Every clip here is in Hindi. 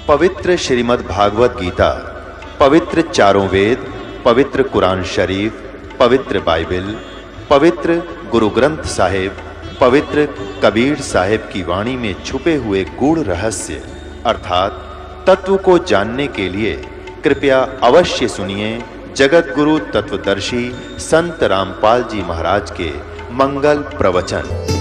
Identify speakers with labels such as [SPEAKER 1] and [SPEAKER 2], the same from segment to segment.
[SPEAKER 1] पवित्र श्रीमद् भागवत गीता, पवित्र चारों वेद, पवित्र कुरान शरीफ, पवित्र बाइबल, पवित्र गुरु ग्रंथ साहिब, पवित्र कबीर साहिब की वाणी में छुपे हुए गूढ़ रहस्य अर्थात तत्व को जानने के लिए कृपया अवश्य सुनिए जगत गुरु तत्वदर्शी संत रामपाल जी महाराज के मंगल प्रवचन।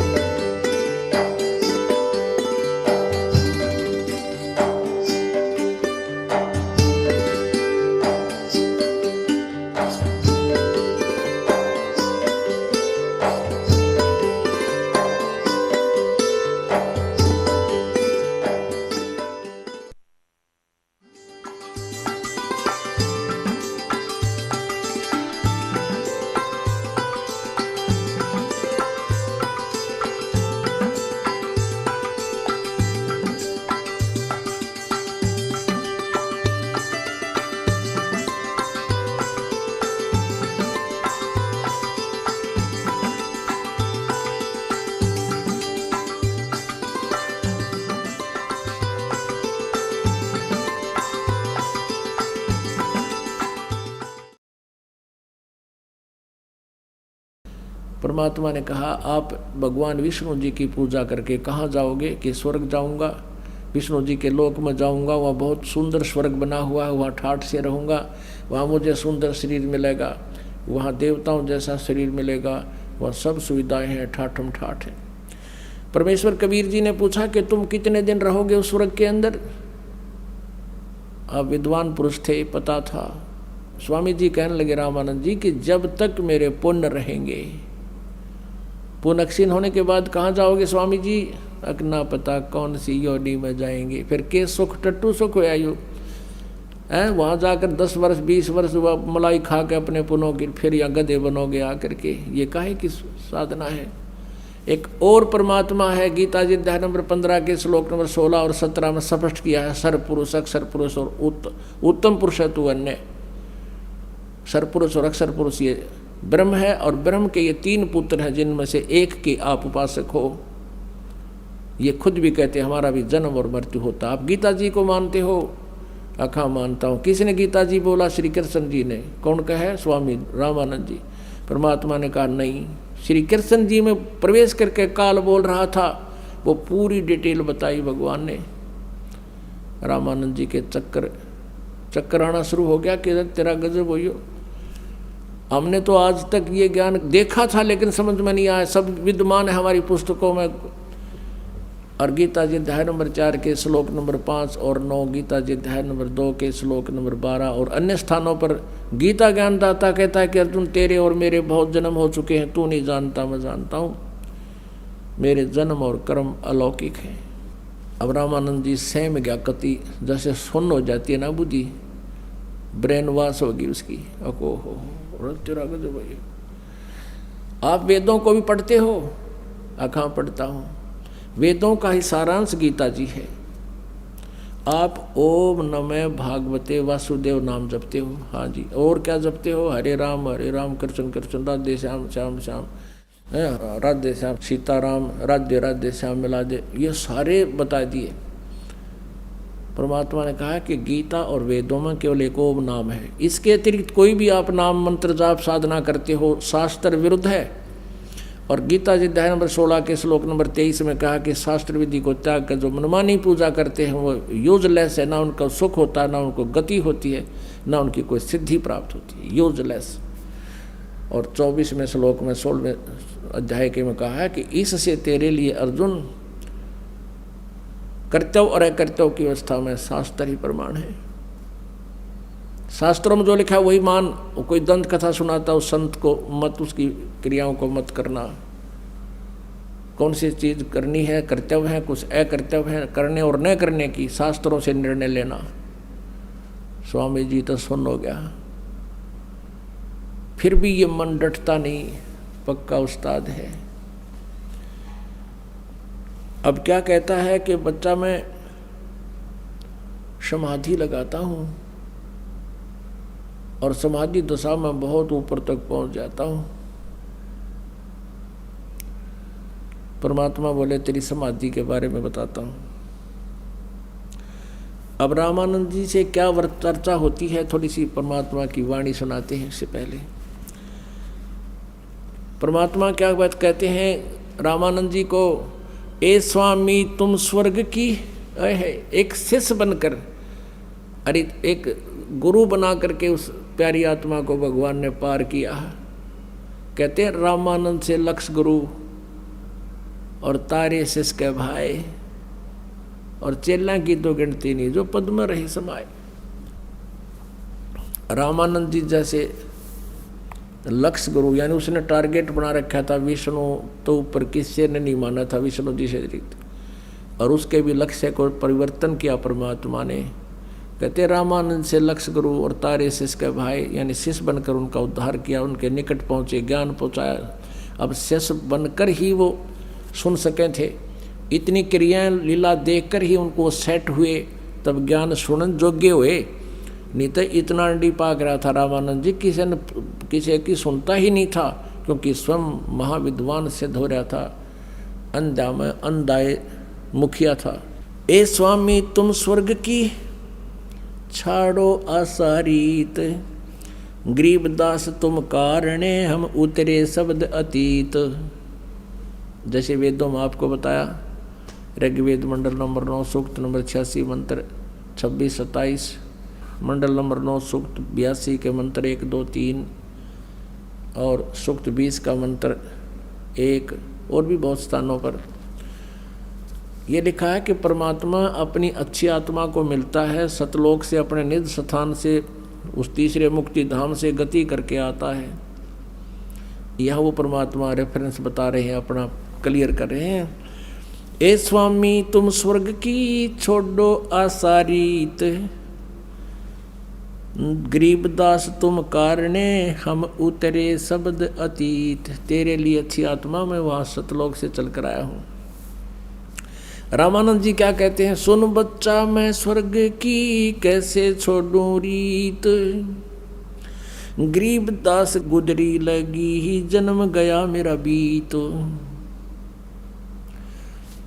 [SPEAKER 2] परमात्मा ने कहा, आप भगवान विष्णु जी की पूजा करके कहाँ जाओगे? कि स्वर्ग जाऊंगा, विष्णु जी के लोक में जाऊंगा, वहाँ बहुत सुंदर स्वर्ग बना हुआ है, वहाँ ठाठ से रहूँगा, वहाँ मुझे सुंदर शरीर मिलेगा, वहाँ देवताओं जैसा शरीर मिलेगा, वहाँ सब सुविधाएं हैं, ठाठम ठाठ है। परमेश्वर कबीर जी ने पूछा कि तुम कितने दिन रहोगे उस स्वर्ग के अंदर? आप विद्वान पुरुष थे, पता था। स्वामी जी कहने लगे रामानंद जी कि जब तक मेरे पुण्य रहेंगे। पुण्य क्षीण होने के बाद कहाँ जाओगे स्वामी जी? अकना पता कौन सी योनि में जाएंगे। फिर के सुख टट्टू सुख हुआ यू है, वहाँ जाकर 10 वर्ष 20 वर्ष मलाई खा के अपने पुनों की फिर यहाँ गधे बनोगे आकर के। ये काहे की साधना है? एक और परमात्मा है, गीता जी अध्याय नंबर 15 के श्लोक नंबर 16 और 17 में स्पष्ट किया है, सरपुरुष अक्षर पुरुष और उत्तम पुरुष है तू अन्य। सरपुरुष और अक्षर पुरुष ये ब्रह्म है, और ब्रह्म के ये 3 पुत्र हैं जिनमें से एक के आप उपासक हो। ये खुद भी कहते हैं हमारा भी जन्म और मृत्यु होता। आप गीता जी को मानते हो? अखा मानता हूँ। किसने गीता जी बोला? श्री कृष्ण जी ने। कौन कहे? स्वामी रामानंद जी। परमात्मा ने कहा नहीं, श्री कृष्ण जी में प्रवेश करके काल बोल रहा था, वो पूरी डिटेल बताई भगवान ने। रामानंद जी के चक्कर आना शुरू हो गया कि तेरा गजब हो। हमने तो आज तक ये ज्ञान देखा था लेकिन समझ में नहीं आया, सब विद्यमान है हमारी पुस्तकों में। और गीता जी अध्याय नंबर 4 के श्लोक नंबर 5 और 9, गीता जी अध्याय नंबर 2 के श्लोक नंबर 12 और अन्य स्थानों पर गीता ज्ञानदाता कहता है कि अर्जुन तेरे और मेरे बहुत जन्म हो चुके हैं, तू नहीं जानता मैं जानता हूँ, मेरे जन्म और कर्म अलौकिक हैं। अब रामानंद जी सहम गया, कति जैसे सुन्न हो जाती है ना बुद्धि, ब्रेन वॉश होगी उसकी। अको हो तेरा गजब भाई। आप वेदों को भी पढ़ते हो? कहाँ पढ़ता हूँ। वेदों का ही सारांश गीता जी है। आप ओम नमः भागवते वासुदेव नाम जपते हो? हाँ जी। और क्या जपते हो? हरे राम कृष्ण कृष्ण राधे श्याम श्याम श्याम, राधे श्याम सीताराम, राधे राधे श्याम मिला दे, ये सारे बता दिए। परमात्मा ने कहा कि गीता और वेदों में केवल एक ओम नाम है, इसके अतिरिक्त कोई भी आप नाम मंत्र जाप साधना करते हो शास्त्र विरुद्ध है। और गीता जी अध्याय नंबर 16 के श्लोक नंबर 23 में कहा कि शास्त्र विधि को त्याग कर जो मनमानी पूजा करते हैं वो यूजलेस है, ना उनका सुख होता है, ना उनको गति होती है, ना उनकी कोई सिद्धि प्राप्त होती है, यूजलेस। और 24वें श्लोक में 16वें अध्याय के में कहा है कि इससे तेरे लिए अर्जुन कर्तव्य और अकर्तव्य की अवस्था में शास्त्र ही प्रमाण है। शास्त्रों में जो लिखा है वही मान। कोई दंत कथा सुनाता उस संत को मत, उसकी क्रियाओं को मत करना। कौन सी चीज़ करनी है, कर्तव्य है, कुछ अकर्तव्य है, करने और न करने की शास्त्रों से निर्णय लेना। स्वामी जी तो सुन हो गया, फिर भी ये मन डटता नहीं, पक्का उस्ताद है। अब क्या कहता है कि बच्चा मैं समाधि लगाता हूँ और समाधि दशा में बहुत ऊपर तक पहुँच जाता हूँ। परमात्मा बोले तेरी समाधि के बारे में बताता हूँ। अब रामानंद जी से क्या चर्चा होती है, थोड़ी सी परमात्मा की वाणी सुनाते हैं। इससे पहले परमात्मा क्या बात कहते हैं रामानंद जी को, ए स्वामी तुम स्वर्ग की एक शिष्य बनकर, अरे एक गुरु बना करके उस प्यारी आत्मा को भगवान ने पार किया। कहते हैं रामानंद से लक्ष गुरु और तारे शिष्य के भाई और चेला की तो गिनती नहीं, जो पद में रहे समाये। रामानंद जी जैसे लक्ष्य गुरु, यानी उसने टारगेट बना रखा था विष्णु तो ऊपर किसी ने नहीं माना था विष्णु जी से अतिरिक्त, और उसके भी लक्ष्य को परिवर्तन किया परमात्मा ने। कहते रामानंद से लक्ष्य गुरु और तारे शिष्य के भाई, यानी शिष्य बनकर उनका उद्धार किया, उनके निकट पहुँचे, ज्ञान पहुँचाया। अब शिष्य बनकर ही वो सुन सके थे, इतनी क्रियाएं लीला देखकर ही उनको सेट हुए, तब ज्ञान सुनन योग्य हुए। नहीं तो इतना अंडी पाक रहा था रामानंद जी, किसी की सुनता ही नहीं था, क्योंकि स्वयं महाविद्वान सिद्ध हो रहा था, अंधा में अंधाए मुखिया था। ए स्वामी तुम स्वर्ग की छाड़ो आसारीत, गरीबदास तुम कारणे हम उतरे शब्द अतीत। जैसे वेदों में आपको बताया, ऋग्वेद मंडल नंबर 9 सूक्त नंबर 86 मंत्र 26-27, मंडल नंबर 9 सूक्त 82 के मंत्र 1, 2, 3 और सूक्त 20 का मंत्र 1, और भी बहुत स्थानों पर ये लिखा है कि परमात्मा अपनी अच्छी आत्मा को मिलता है, सतलोक से अपने निज स्थान से उस तीसरे मुक्ति धाम से गति करके आता है। यह वो परमात्मा रेफरेंस बता रहे हैं, अपना क्लियर कर रहे हैं। ए स्वामी तुम स्वर्ग की छोड़ो आसारीत, गरीबदास तुम कारणे हम उतरे शब्द अतीत। तेरे लिए अच्छी आत्मा मैं वहाँ सतलोक से चल कर आया हूँ। रामानंद जी क्या कहते हैं, सुन बच्चा मैं स्वर्ग की कैसे छोड़ूं रीत, गरीबदास गुजरी लगी ही जन्म गया मेरा बीत।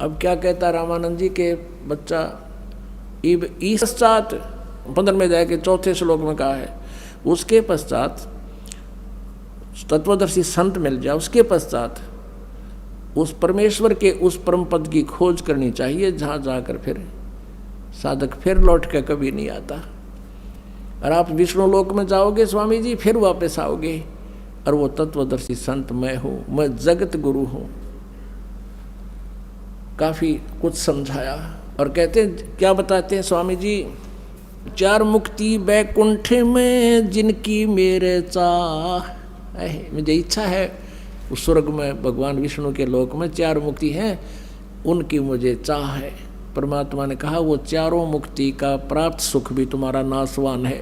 [SPEAKER 2] अब क्या कहता रामानंद जी के बच्चा, इब इस पश्चात 15 में जाके 4थे श्लोक में कहा है, उसके पश्चात तत्वदर्शी संत मिल जाए, उसके पश्चात उस परमेश्वर के उस परम पद की खोज करनी चाहिए, जहाँ जाकर फिर साधक फिर लौट के कभी नहीं आता। और आप विष्णु लोक में जाओगे स्वामी जी, फिर वापस आओगे, और वो तत्वदर्शी संत मैं हूँ, मैं जगत गुरु हूँ। काफ़ी कुछ समझाया। और कहते हैं, क्या बताते हैं स्वामी जी, 4 मुक्ति बैकुंठ में जिनकी मेरे चाह, मुझे इच्छा है उस स्वर्ग में भगवान विष्णु के लोक में 4 मुक्ति हैं, उनकी मुझे चाह है। परमात्मा ने कहा वो 4 मुक्ति का प्राप्त सुख भी तुम्हारा नासवान है।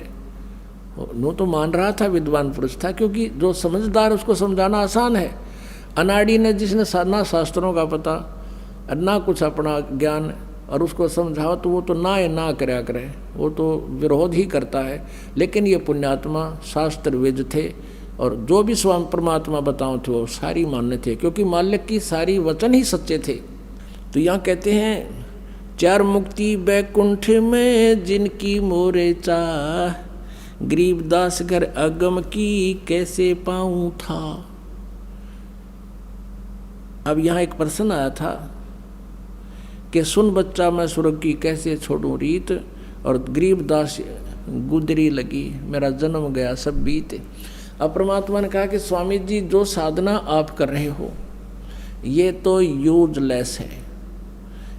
[SPEAKER 2] वो तो मान रहा था, विद्वान पुरुष था, क्योंकि जो समझदार उसको समझाना आसान है। अनाड़ी ने जिसने ना शास्त्रों का पता ना कुछ अपना ज्ञान, और उसको समझाओ तो वो तो ना करया करे, वो तो विरोध ही करता है। लेकिन ये पुण्यात्मा शास्त्र वेद थे, और जो भी स्वामी परमात्मा बताओ थे वो सारी मान्य थे, क्योंकि मालिक की सारी वचन ही सच्चे थे। तो यहाँ कहते हैं, 4 मुक्ति बैकुंठ में जिनकी मोरे चाह, गरीबदास घर अगम की कैसे पाऊँ था। अब यहाँ एक प्रश्न आया था कि सुन बच्चा मैं स्वर्ग की कैसे छोड़ूं रीत, और गरीबदास गुदरी लगी मेरा जन्म गया सब बीत। अब परमात्मा ने कहा कि स्वामी जी जो साधना आप कर रहे हो ये तो यूजलेस है,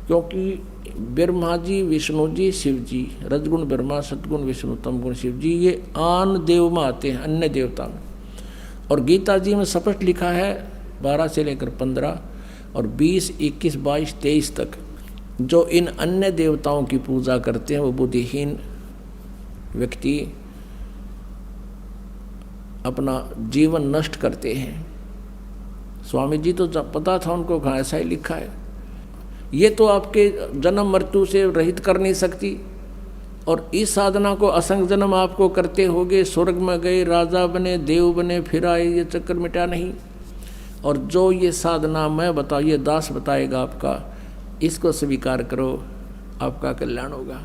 [SPEAKER 2] क्योंकि ब्रह्मा जी, विष्णु जी, शिव जी, रजगुण ब्रह्मा, सतगुण विष्णु, तमगुण शिव जी, ये आन देव में आते हैं, अन्य देवता में। और गीता जी में स्पष्ट लिखा है 12 से लेकर 15 और 20, 21, 22, 23 तक, जो इन अन्य देवताओं की पूजा करते हैं वो बुद्धिहीन व्यक्ति अपना जीवन नष्ट करते हैं। स्वामी जी तो पता था उनको, कहाँ ऐसा ही लिखा है। ये तो आपके जन्म मृत्यु से रहित कर नहीं सकती, और इस साधना को असंग जन्म आपको करते होगे, स्वर्ग में गए, राजा बने, देव बने, फिर आए, ये चक्कर मिटा नहीं। और जो ये साधना मैं बताऊँ, ये दास बताएगा आपका, इसको स्वीकार करो, आपका कल्याण होगा।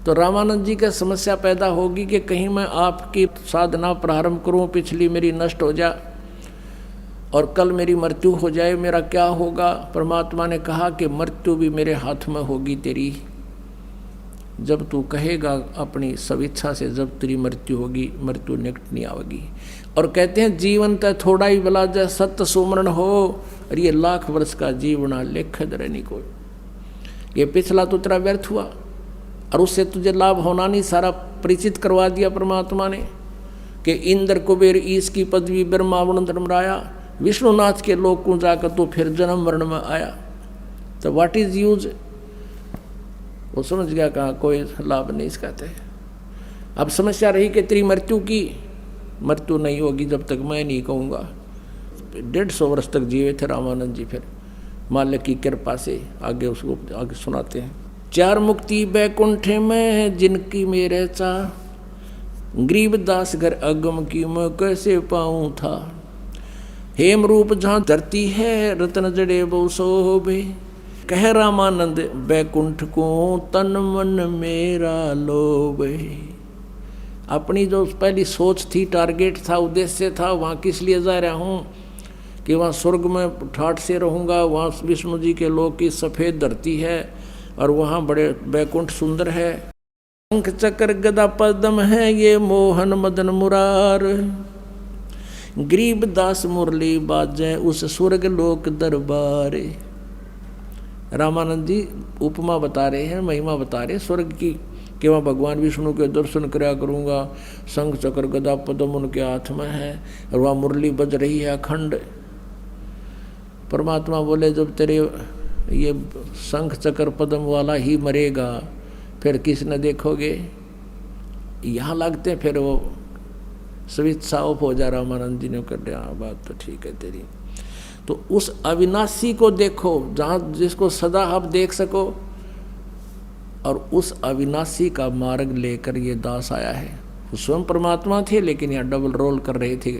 [SPEAKER 2] तो रामानंद जी का समस्या पैदा होगी कि कहीं मैं आपकी साधना प्रारंभ करूं, पिछली मेरी नष्ट हो जाए और कल मेरी मृत्यु हो जाए, मेरा क्या होगा। परमात्मा ने कहा कि मृत्यु भी मेरे हाथ में होगी तेरी, जब तू कहेगा अपनी स्वेच्छा से, जब तेरी मृत्यु होगी, मृत्यु निकट नहीं आवेगी। और कहते हैं जीवन तय थोड़ा ही बला जय सत्य सुमरण हो, और ये लाख वर्ष का जीवना लेख नहीं कोई। ये पिछला तो तेरा व्यर्थ हुआ और उससे तुझे लाभ होना नहीं, सारा परिचित करवा दिया परमात्मा ने कि इंद्र कुबेर ईश की पदवी ब्रह्मावरण धर्मराया, विष्णुनाथ के लोक को जाकर तो फिर जन्म मरण में आया। तो व्हाट इज यूज, वो समझ गया कहा कोई लाभ नहीं इसका। अब समस्या रही कि तेरी मृत्यु की, मृत्यु नहीं होगी जब तक मैं नहीं कहूँगा। 150 वर्ष तक जीवे थे रामानंद जी। फिर मालिक की कृपा से आगे उसको आगे सुनाते हैं। 4 मुक्ति बैकुंठ में जिनकी मेरे चाह, गरीबदास घर अगम की मैं कैसे पाऊँ था। हेम रूप जहाँ धरती है रत्न जड़े बहु शोभे, कह रामानंद बैकुंठ को तन मन मेरा लोभे। अपनी जो पहली सोच थी, टारगेट था, उद्देश्य था, वहाँ किस लिए जा रहा हूँ कि वहाँ स्वर्ग में ठाठ से रहूँगा, वहाँ विष्णु जी के लोक की सफ़ेद धरती है और वहाँ बड़े बैकुंठ सुंदर है। शंख चक्र गदा पद्म है ये मोहन मदन मुरार, गरीबदास मुरली बाजे उस स्वर्ग लोक दरबार। रामानंद जी उपमा बता रहे हैं, महिमा बता रहे हैं स्वर्ग की, कि वहाँ भगवान विष्णु के दर्शन कराया करूँगा, शंख चक्र गदा पद्म उनके हाथ में है और वहाँ मुरली बज रही है अखंड। परमात्मा बोले जब तेरे ये शंख चक्र पद्म वाला ही मरेगा फिर किस न देखोगे। यहाँ लगते हैं फिर वो स्विच साफ हो जा। रामानंद जी ने कर दिया, बात तो ठीक है तेरी। तो उस अविनाशी को देखो जहाँ जिसको सदा आप देख सको, और उस अविनाशी का मार्ग लेकर ये दास आया है। वो स्वयं परमात्मा थे लेकिन यहाँ डबल रोल कर रहे थे,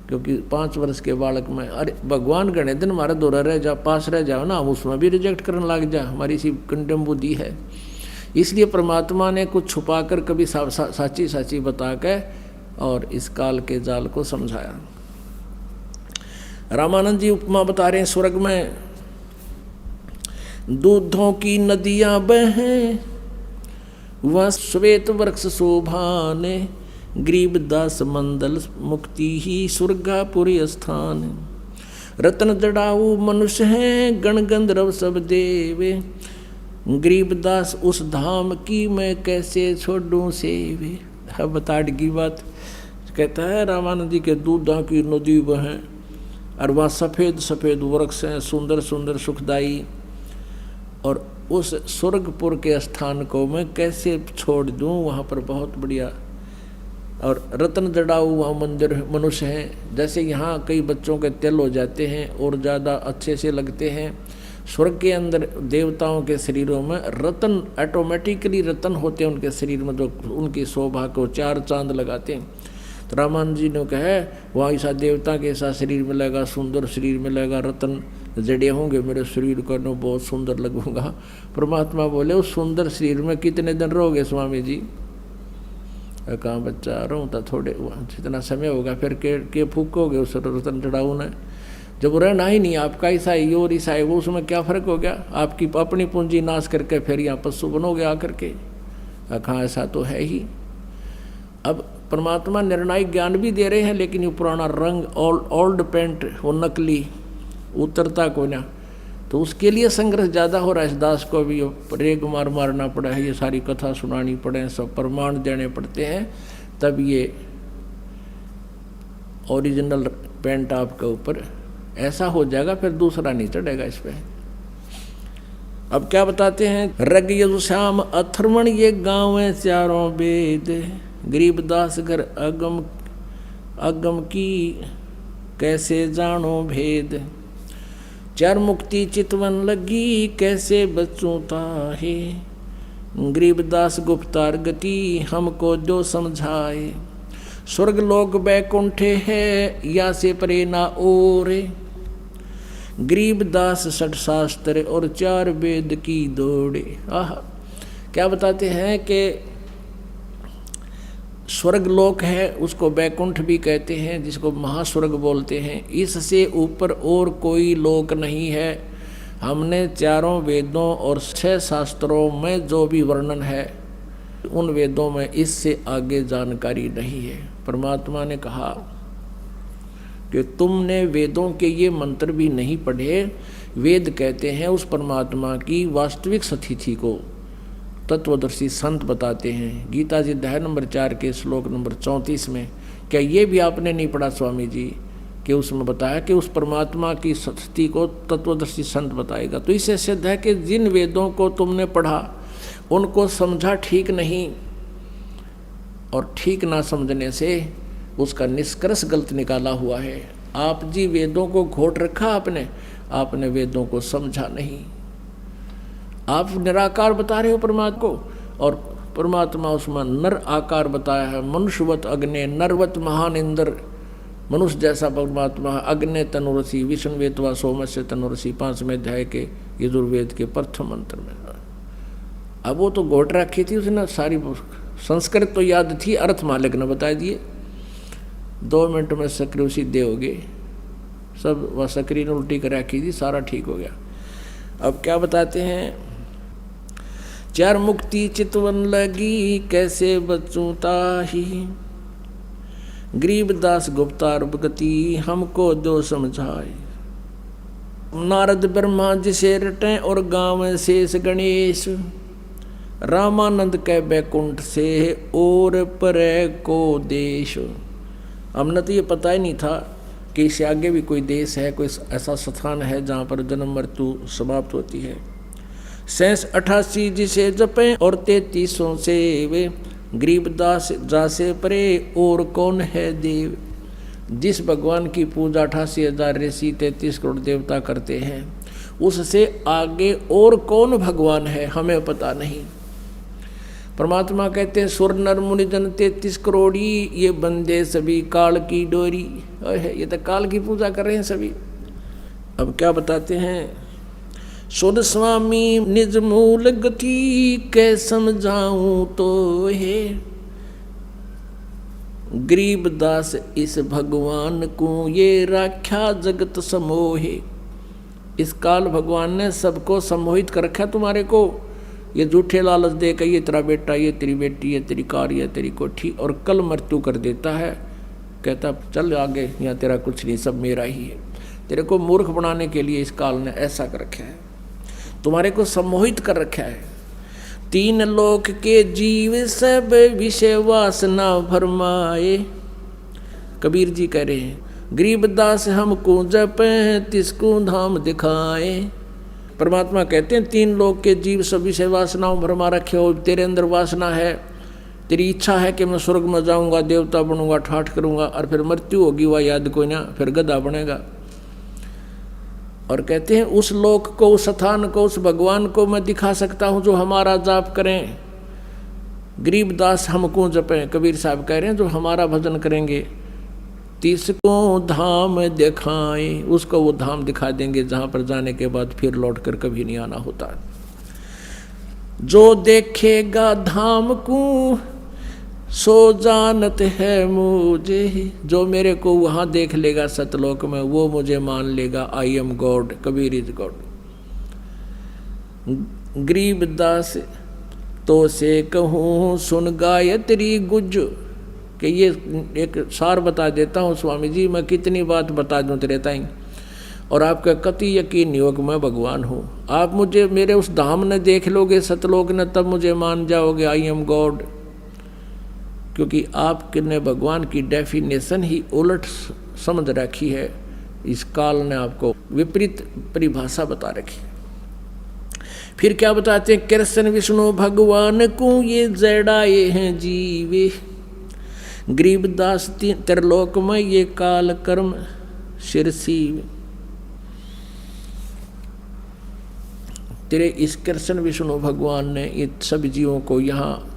[SPEAKER 2] क्योंकि 5 वर्ष के बालक में अरे भगवान गणे दिन हमारा दौरा रह जा, पास रह जाओ ना, हम उसमें भी रिजेक्ट करने लग जा, हमारी सी कंडेम बुद्धि है। इसलिए परमात्मा ने कुछ छुपा कर कभी साची साची बता के और इस काल के जाल को समझाया। रामानंद जी उपमा बता रहे हैं, स्वर्ग में दूधों की नदियां बहें वह श्वेत वृक्ष शोभाने, गरीबदास मंदल मुक्ति ही स्वर्गापुरी स्थान। रत्न जड़ाऊ मनुष्य हैं गण गंधर्व सब देवे, गरीबदास उस धाम की मैं कैसे छोड़ूं सेवे। अब बताड़ की बात कहता है रामानंद जी के दूधों की नदी बहें और वहाँ सफ़ेद सफ़ेद वृक्ष हैं, सुंदर सुंदर सुखदाई, और उस स्वर्गपुर के स्थान को मैं कैसे छोड़ दूँ, वहाँ पर बहुत बढ़िया। और रत्न जड़ाऊ वहाँ मंदिर मनुष्य हैं, जैसे यहाँ कई बच्चों के तिल हो जाते हैं और ज़्यादा अच्छे से लगते हैं, स्वर्ग के अंदर देवताओं के शरीरों में रत्न ऑटोमेटिकली रत्न होते हैं उनके शरीर में, जो उनकी शोभा को 4 चांद लगाते हैं। तो रामानंद जी ने कहा वहाँ ऐसा देवता के ऐसा शरीर मिलेगा, सुंदर शरीर मिलेगा, रत्न जड़े होंगे मेरे शरीर को, न बहुत सुंदर लगूंगा। परमात्मा बोले उस सुंदर शरीर में कितने दिन रहोगे स्वामी जी। कहाँ बच्चा रहूँ तो थोड़े, जितना समय होगा फिर के फूकोगे उस रतन चढ़ाऊ ने। जब रहना ही नहीं आपका, ऐसा ही और ऐसा है वो, उसमें क्या फ़र्क हो गया। आपकी अपनी पूंजी नाश करके फिर यहाँ पशु बनोगे आकर के। कहाँ ऐसा तो है ही। अब परमात्मा निर्णायक ज्ञान भी दे रहे हैं, लेकिन ये पुराना रंग ओल्ड पेंट वो नकली उतरता को ना, तो उसके लिए संघर्ष ज़्यादा हो रहा है। इस दास को भी रेग मारना पड़ा है, ये सारी कथा सुनानी पड़े, सब प्रमाण देने पड़ते हैं, तब ये ओरिजिनल पेंट आपके ऊपर ऐसा हो जाएगा, फिर दूसरा नहीं चढ़ेगा इस पर। अब क्या बताते हैं, रग यदु श्याम अथर्वण ये गाँव है 4 वेद, गरीबदास घर अगम की कैसे जानो भेद। 4 मुक्ति चितवन लगी कैसे बच्चों ताहे, गरीबदास गुप्तार गति हमको जो समझाए। स्वर्ग लोक बैकुंठे है या से परे ना ओरे, गरीबदास 6 शास्त्र और 4 वेद की दौड़े। आह क्या बताते हैं कि स्वर्ग लोक है, उसको बैकुंठ भी कहते हैं, जिसको महास्वर्ग बोलते हैं। इससे ऊपर और कोई लोक नहीं है। हमने चारों वेदों और 6 शास्त्रों में जो भी वर्णन है, उन वेदों में इससे आगे जानकारी नहीं है। परमात्मा ने कहा कि तुमने वेदों के ये मंत्र भी नहीं पढ़े। वेद कहते हैं उस परमात्मा की वास्तविक स्थिति को तत्वदर्शी संत बताते हैं। गीता जी अध्याय नंबर 4 के श्लोक नंबर 34 में, क्या ये भी आपने नहीं पढ़ा स्वामी जी, कि उसमें बताया कि उस परमात्मा की स्थिति को तत्वदर्शी संत बताएगा। तो इससे सिद्ध है कि जिन वेदों को तुमने पढ़ा उनको समझा ठीक नहीं, और ठीक ना समझने से उसका निष्कर्ष गलत निकाला हुआ है। आप जी वेदों को घोट रखा आपने वेदों को समझा नहीं। आप निराकार बता रहे हो परमात्मा को, और परमात्मा उसमें नर आकार बताया है। मनुष्यवत अग्नि नरवत महान इंद्र, मनुष्य जैसा परमात्मा अग्नि तनुरसी विष्णुवेतवा सोमस्य तनुरसी 5वें अध्याय के यजुर्वेद के प्रथम मंत्र में। अब वो तो घोट रखी थी उसने, सारी संस्कृत तो याद थी, अर्थ मालिक ने बता दिए। 2 मिनट में सक्रिय सीधे हो गए सब, वह सक्रिय ने उल्टी कर रखी थी, सारा ठीक हो गया। अब क्या बताते हैं, 4 मुक्ति चितवन लगी कैसे बचूं ताही, गरीबदास गुप्तार गति हमको दो समझाए। नारद ब्रह्मा जिसे रटें और गाँव शेष गणेश, रामानंद के बैकुंठ से और परे को देश। हमने तो ये पता ही नहीं था कि इससे आगे भी कोई देश है, कोई ऐसा स्थान है जहाँ पर जन्म मृत्यु समाप्त होती है। 88 जिसे जपें और 33 से वे, गरीबदास जासे परे और कौन है देव। जिस भगवान की पूजा 88,000 ऋषि 33 करोड़ देवता करते हैं, उससे आगे और कौन भगवान है हमें पता नहीं। परमात्मा कहते हैं सुर नर मुनि जन 33 करोड़ी, ये बंदे सभी काल की डोरी। ये तो काल की पूजा कर रहे हैं सभी। अब क्या बताते हैं, सुध स्वामी निज मूल गति कै समझाऊं तो है, गरीबदास इस भगवान को ये राख्या जगत समोहे। इस काल भगवान ने सबको सम्मोहित कर रखा तुम्हारे को। ये झूठे लालच दे के ये तेरा बेटा, ये तेरी बेटी, ये तेरी कार, ये तेरी कोठी, और कल मृत्यु कर देता है। कहता चल आगे, यहाँ तेरा कुछ नहीं, सब मेरा ही है। तेरे को मूर्ख बनाने के लिए इस काल ने ऐसा कर रखा है, तुम्हारे को सम्मोहित कर रखा है। 3 लोक के जीव सब विषय वासना भरमाए। कबीर जी कह रहे हैं, गरीबदास हमको जपे तिसको धाम दिखाए। परमात्मा कहते हैं 3 लोक के जीव सब विषय वासनाओं भरमा रखे हो। तेरे अंदर वासना है, तेरी इच्छा है कि मैं स्वर्ग में जाऊंगा, देवता बनूंगा, ठाठ करूंगा, और फिर मृत्यु होगी, वह याद कोई ना, फिर गधा बनेगा। और कहते हैं उस लोक को, उस स्थान को, उस भगवान को मैं दिखा सकता हूं जो हमारा जाप करें। गरीबदास हमको जपें, कबीर साहब कह रहे हैं जो हमारा भजन करेंगे, तिसको धाम दिखाएं, उसको वो धाम दिखा देंगे जहाँ पर जाने के बाद फिर लौट कर कभी नहीं आना होता। जो देखेगा धाम को सो जानत है मुझे, जो मेरे को वहाँ देख लेगा सतलोक में, वो मुझे मान लेगा I am God, Kabir is God. Garibdas तो से कहूँ सुन गायत्री गुज, कि ये एक सार बता देता हूँ स्वामी जी, मैं कितनी बात बता दूँ तेरे ताई, और आपका कति यकीन नहीं हो कि मैं भगवान हूँ। आप मुझे मेरे उस धाम ने देख लोगे सतलोक ने, तब मुझे मान जाओगे आई एम गॉड। क्योंकि आपने भगवान की डेफिनेशन ही उलट समझ रखी है। इस काल ने आपको विपरीत परिभाषा बता रखी। फिर क्या बताते हैं, कृष्ण विष्णु भगवान को ये जड़ाए हैं जीवे, गरीबदास त्रिलोक में ये काल कर्म शिरसी। तेरे इस कृष्ण विष्णु भगवान ने ये सब जीवों को यहाँ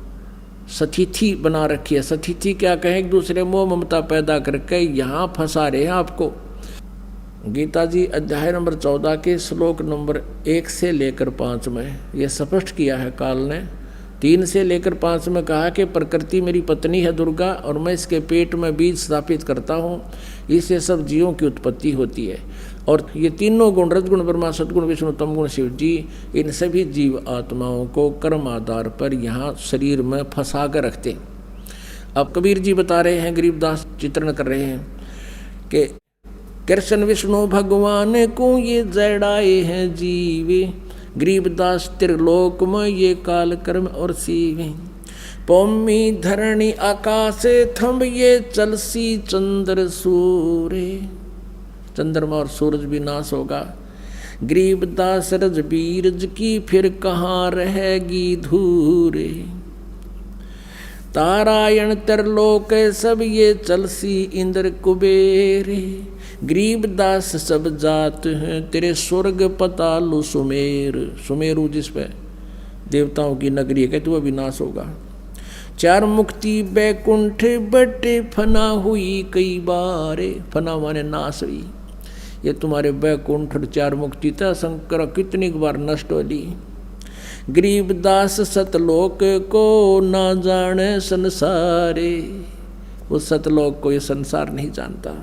[SPEAKER 2] सतिथि बना रखी है। सतिथि क्या कहें, एक दूसरे मोह ममता पैदा करके यहाँ फंसा रहे हैं आपको। गीता जी अध्याय नंबर 14 के श्लोक नंबर 1 से लेकर 5 में ये स्पष्ट किया है काल ने, 3 से लेकर 5 में कहा कि प्रकृति मेरी पत्नी है दुर्गा और मैं इसके पेट में बीज स्थापित करता हूँ, इससे सब जीवों की उत्पत्ति होती है। और ये तीनों गुण, रजगुण ब्रह्मा, सद्गुण विष्णु, तमगुण शिव जी, इन सभी जीव आत्माओं को कर्म आधार पर यहाँ शरीर में फंसा कर रखते। अब कबीर जी बता रहे हैं, गरीबदास चित्रण कर रहे हैं कि कृष्ण विष्णु भगवान को ये जड़ाए हैं जीवे, गरीबदास त्रिलोक में ये काल कर्म और सीवे। पौमी धरणी आकाश थंब ये चलसी चंद्र सूर्य, चंद्रमा और सूरज भी नाश होगा। गरीबदास रजबीरज की फिर कहाँ रहेगी धूरे, तारायण त्रिलोक सब ये चलसी इंद्र कुबेरे। गरीबदास सब जात हैं तेरे स्वर्ग पतालु सुमेर, सुमेरु जिस पे देवताओं की नगरी है, कहते वो विनाश होगा। 4 मुक्ति बैकुंठ बटे फना हुई कई बारे, फना माने नाश हुई। ये तुम्हारे बैकुंठ 4 मुक्ति था शंकर कितनी बार नष्ट हो ली। गरीबदास सतलोक को ना जाने संसारे, वो सतलोक को ये संसार नहीं जानता।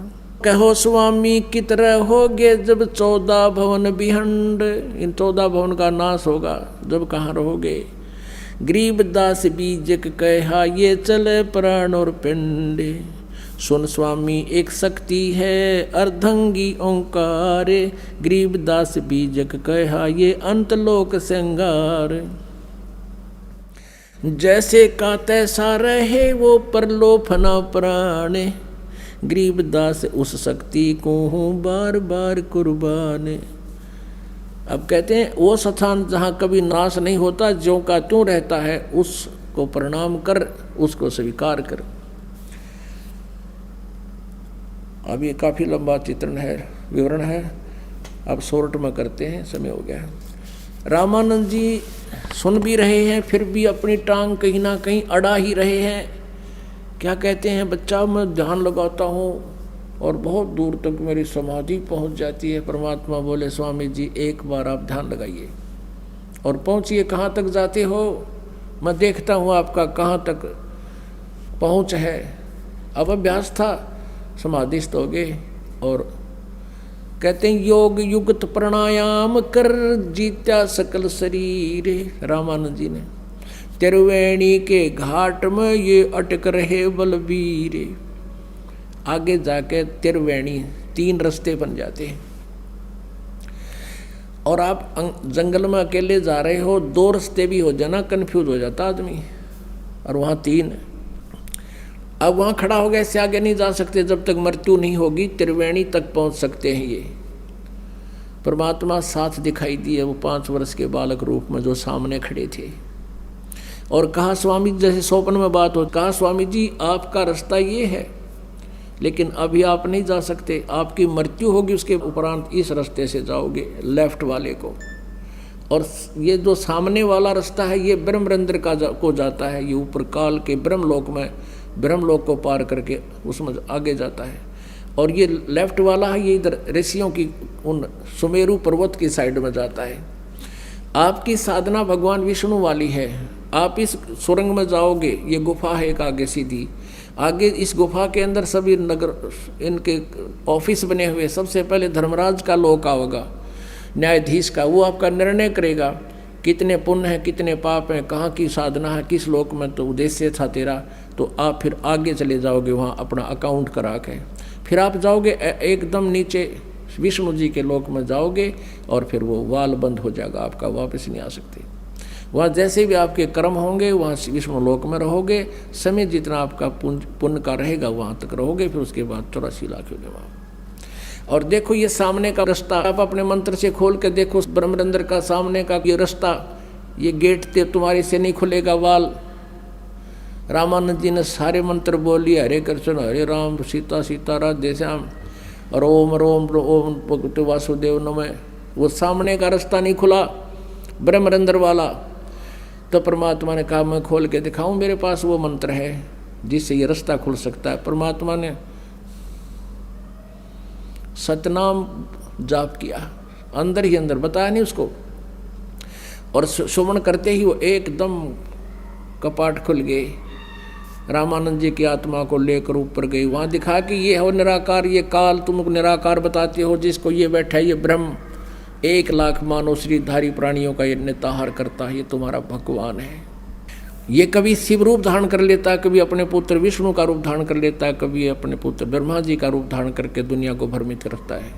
[SPEAKER 2] कहो स्वामी कित रहोगे जब 14 भवन बिहंड, इन 14 भवन का नाश होगा जब कहाँ रहोगे। गरीबदास बीजक कहा ये चले प्राण और पिंड, सुन स्वामी एक शक्ति है अर्धंगी ओंकार। गरीबदास बीजक कहा ये अंतलोक श्रृंगार, जैसे का तैसा रहे वो परलोफना प्राण। गरीबदास उस शक्ति को हूँ बार बार कुर्बान। अब कहते हैं वो स्थान जहाँ कभी नाश नहीं होता, ज्यों का त्यों रहता है, उसको प्रणाम कर, उसको स्वीकार कर। अब ये काफ़ी लंबा चित्रण है, विवरण है, अब शॉर्ट में करते हैं, समय हो गया है। रामानंद जी सुन भी रहे हैं, फिर भी अपनी टांग कहीं ना कहीं अड़ा ही रहे हैं। क्या कहते हैं, बच्चा मैं ध्यान लगाता हूँ और बहुत दूर तक मेरी समाधि पहुँच जाती है। परमात्मा बोले स्वामी जी एक बार आप ध्यान लगाइए और पहुँचिए। कहाँ तक जाते हो, मैं देखता हूँ आपका कहाँ तक पहुँच है। अब अभ्यास था, समाधिस्थ हो गए और कहते हैं योग युक्त प्राणायाम कर जीत्या सकल शरीर। रामानंद जी ने त्रिवेणी के घाट में ये अटक रहे बलबीर। आगे जाके त्रिवेणी 3 रास्ते बन जाते हैं और आप जंगल में अकेले जा रहे हो, 2 रास्ते भी हो जाना, कन्फ्यूज हो जाता आदमी, और वहाँ 3। अब वहाँ खड़ा हो गया, इससे आगे नहीं जा सकते जब तक मृत्यु नहीं होगी। त्रिवेणी तक पहुँच सकते हैं। ये परमात्मा साथ दिखाई दिए वो 5 वर्ष के बालक रूप में जो सामने खड़े थे, और कहा स्वामी, जैसे स्वप्न में बात हो, कहा स्वामी जी आपका रास्ता ये है, लेकिन अभी आप नहीं जा सकते, आपकी मृत्यु होगी, उसके उपरांत इस रास्ते से जाओगे, लेफ्ट वाले को। और ये जो सामने वाला रास्ता है ये ब्रह्मरंध्र को जाता है, ये ऊपर काल के ब्रह्मलोक में, ब्रह्मलोक को पार करके उसमें आगे जाता है। और ये लेफ्ट वाला है, ये इधर ऋषियों की उन सुमेरु पर्वत की साइड में जाता है। आपकी साधना भगवान विष्णु वाली है, आप इस सुरंग में जाओगे, ये गुफा है एक आगे सीधी, आगे इस गुफा के अंदर सभी नगर इनके ऑफिस बने हुए। सबसे पहले धर्मराज का लोक होगा, न्यायाधीश का, वो आपका निर्णय करेगा कितने पुण्य हैं कितने पाप हैं, कहाँ की साधना है, किस लोक में तो उद्देश्य था तेरा, तो आप फिर आगे चले जाओगे वहाँ अपना अकाउंट करा के। फिर आप जाओगे एकदम नीचे विष्णु जी के लोक में जाओगे और फिर वो वाल बंद हो जाएगा आपका, वापस नहीं आ सकते। वहाँ जैसे भी आपके कर्म होंगे वहाँ विष्णु लोक में रहोगे, समय जितना आपका पुण्य का रहेगा वहाँ तक रहोगे, फिर उसके बाद 84 लाख होंगे वहाँ। और देखो ये सामने का रास्ता आप अपने मंत्र से खोल के देखो, ब्रह्मरंध्र का सामने का ये रास्ता, ये गेट तुम्हारे से नहीं खुलेगा वाल। रामानंद जी ने सारे मंत्र बोल लिए, हरे कृष्ण हरे राम सीता सीता राधे श्याम और ओम रोम ओम भगवते वासुदेव नमः। वो सामने का रास्ता नहीं खुला ब्रह्मरंध्र वाला, तो परमात्मा ने कहा मैं खोल के दिखाऊं, मेरे पास वो मंत्र है जिससे ये रास्ता खुल सकता है। परमात्मा ने सतनाम जाप किया, अंदर ही अंदर बताया नहीं उसको, और सुमन करते ही वो एकदम कपाट खुल गए। रामानंद जी की आत्मा को लेकर ऊपर गई। वहाँ दिखा कि ये हो निराकार, ये काल तुमको निराकार बताते हो, जिसको ये बैठा है ये ब्रह्म 1,00,000 मानव शरीरधारी प्राणियों का ये निताहार करता है, ये तुम्हारा भगवान है। ये कभी शिव रूप धारण कर लेता है, कभी अपने पुत्र विष्णु का रूप धारण कर लेता है, कभी अपने पुत्र ब्रह्मा जी का रूप धारण करके दुनिया को भ्रमित करता है,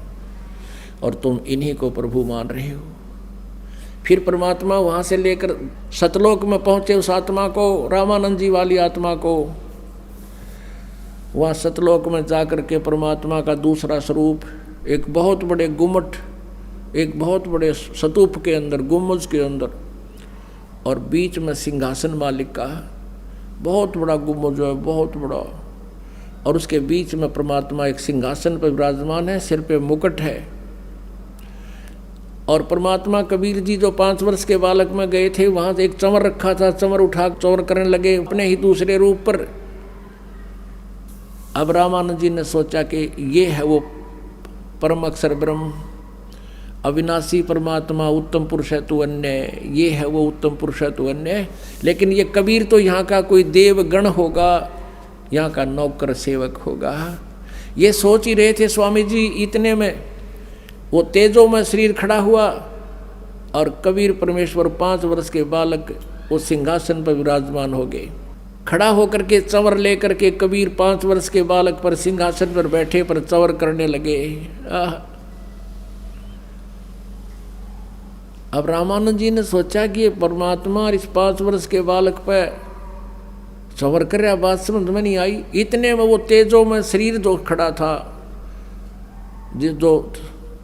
[SPEAKER 2] और तुम इन्हीं को प्रभु मान रहे हो। फिर परमात्मा वहाँ से लेकर सतलोक में पहुँचे उस आत्मा को, रामानंद जी वाली आत्मा को। वहाँ सतलोक में जाकर के परमात्मा का दूसरा स्वरूप एक बहुत बड़े गुम्मट, एक बहुत बड़े स्तूप के अंदर, गुम्बज के अंदर, और बीच में सिंहासन मालिक का बहुत बड़ा गुम्बज है, बहुत बड़ा, और उसके बीच में परमात्मा एक सिंहासन पर विराजमान है, सिर पे मुकुट है। और परमात्मा कबीर जी जो 5 वर्ष के बालक में गए थे, वहाँ से एक चंवर रखा था, चंवर उठा चौर करने लगे अपने ही दूसरे रूप पर। अब रामानंद जी ने सोचा कि ये है वो परम अक्षर ब्रह्म, अविनाशी परमात्मा, उत्तम पुरुष है तू अन्य, ये है वो उत्तम पुरुष है तू अन्य। लेकिन ये कबीर तो यहाँ का कोई देवगण होगा, यहाँ का नौकर सेवक होगा। ये सोच ही रहे थे स्वामी जी। इतने में वो तेजो में शरीर खड़ा हुआ, और कबीर परमेश्वर 5 वर्ष के बालक वो सिंहासन पर विराजमान हो गए। खड़ा होकर के चंवर लेकर के कबीर 5 वर्ष के बालक पर सिंहासन पर बैठे पर चंवर करने लगे। अब रामानंद जी ने सोचा कि ये परमात्मा इस 5 वर्ष के बालक पर चंवर कर रहा, बात समझ में नहीं आई। इतने में वो तेजो में शरीर जो खड़ा था,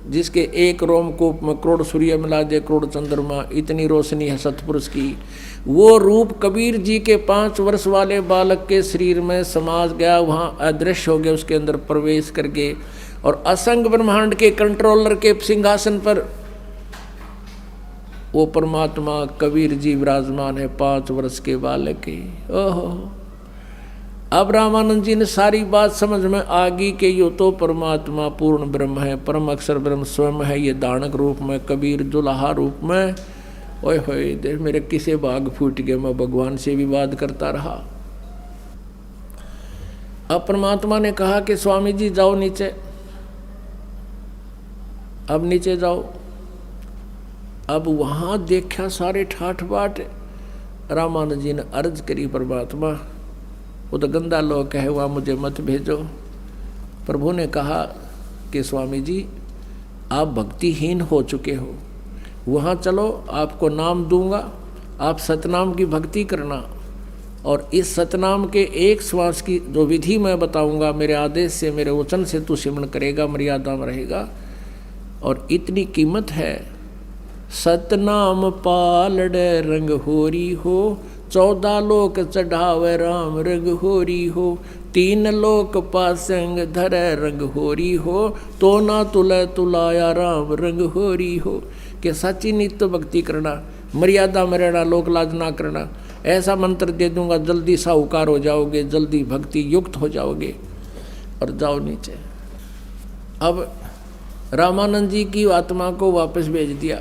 [SPEAKER 2] जिसके एक रोमकूप में करोड़ सूर्य मिला दे करोड़ चंद्रमा, इतनी रोशनी है सतपुरुष की, वो रूप कबीर जी के 5 वर्ष वाले बालक के शरीर में समा गया, वहाँ अदृश्य हो गया, उसके अंदर प्रवेश करके, और असंग ब्रह्मांड के कंट्रोलर के सिंहासन पर वो परमात्मा कबीर जी विराजमान है, 5 वर्ष के बालक के। ओहो, अब रामानंद जी ने सारी बात समझ में आ गई कि यो तो परमात्मा पूर्ण ब्रह्म है, परम अक्षर ब्रह्म स्वयं है, ये दानक रूप में, कबीर दुल्हा रूप में। ओए होए, देख मेरे किसे भाग फूट गए, मैं भगवान से विवाद करता रहा। अब परमात्मा ने कहा कि स्वामी जी जाओ नीचे, अब नीचे जाओ। अब वहाँ देखा सारे ठाठ बाट। रामानंद जी ने अर्ज करी, परमात्मा वो तो गंदा लोक है, वहाँ मुझे मत भेजो। प्रभु ने कहा कि स्वामी जी आप भक्तिहीन हो चुके हो, वहाँ चलो, आपको नाम दूंगा, आप सतनाम की भक्ति करना, और इस सतनाम के एक श्वास की जो विधि मैं बताऊंगा, मेरे आदेश से, मेरे वचन से तू सिमरण करेगा, मर्यादा में रहेगा। और इतनी कीमत है, सतनाम पालड़े रंग होरी हो, 14 लोक चढ़ावे राम रंग होरी हो, 3 लोक पासंग धरे रंग होरी हो, तो ना तुले तुलाया राम रंग होरी हो। कि सच्ची नित्य भक्ति करना, मर्यादा में रहना, लोक लाज ना करना, ऐसा मंत्र दे दूंगा, जल्दी साहूकार हो जाओगे, जल्दी भक्ति युक्त हो जाओगे। और जाओ नीचे। अब रामानंद जी की आत्मा को वापस भेज दिया।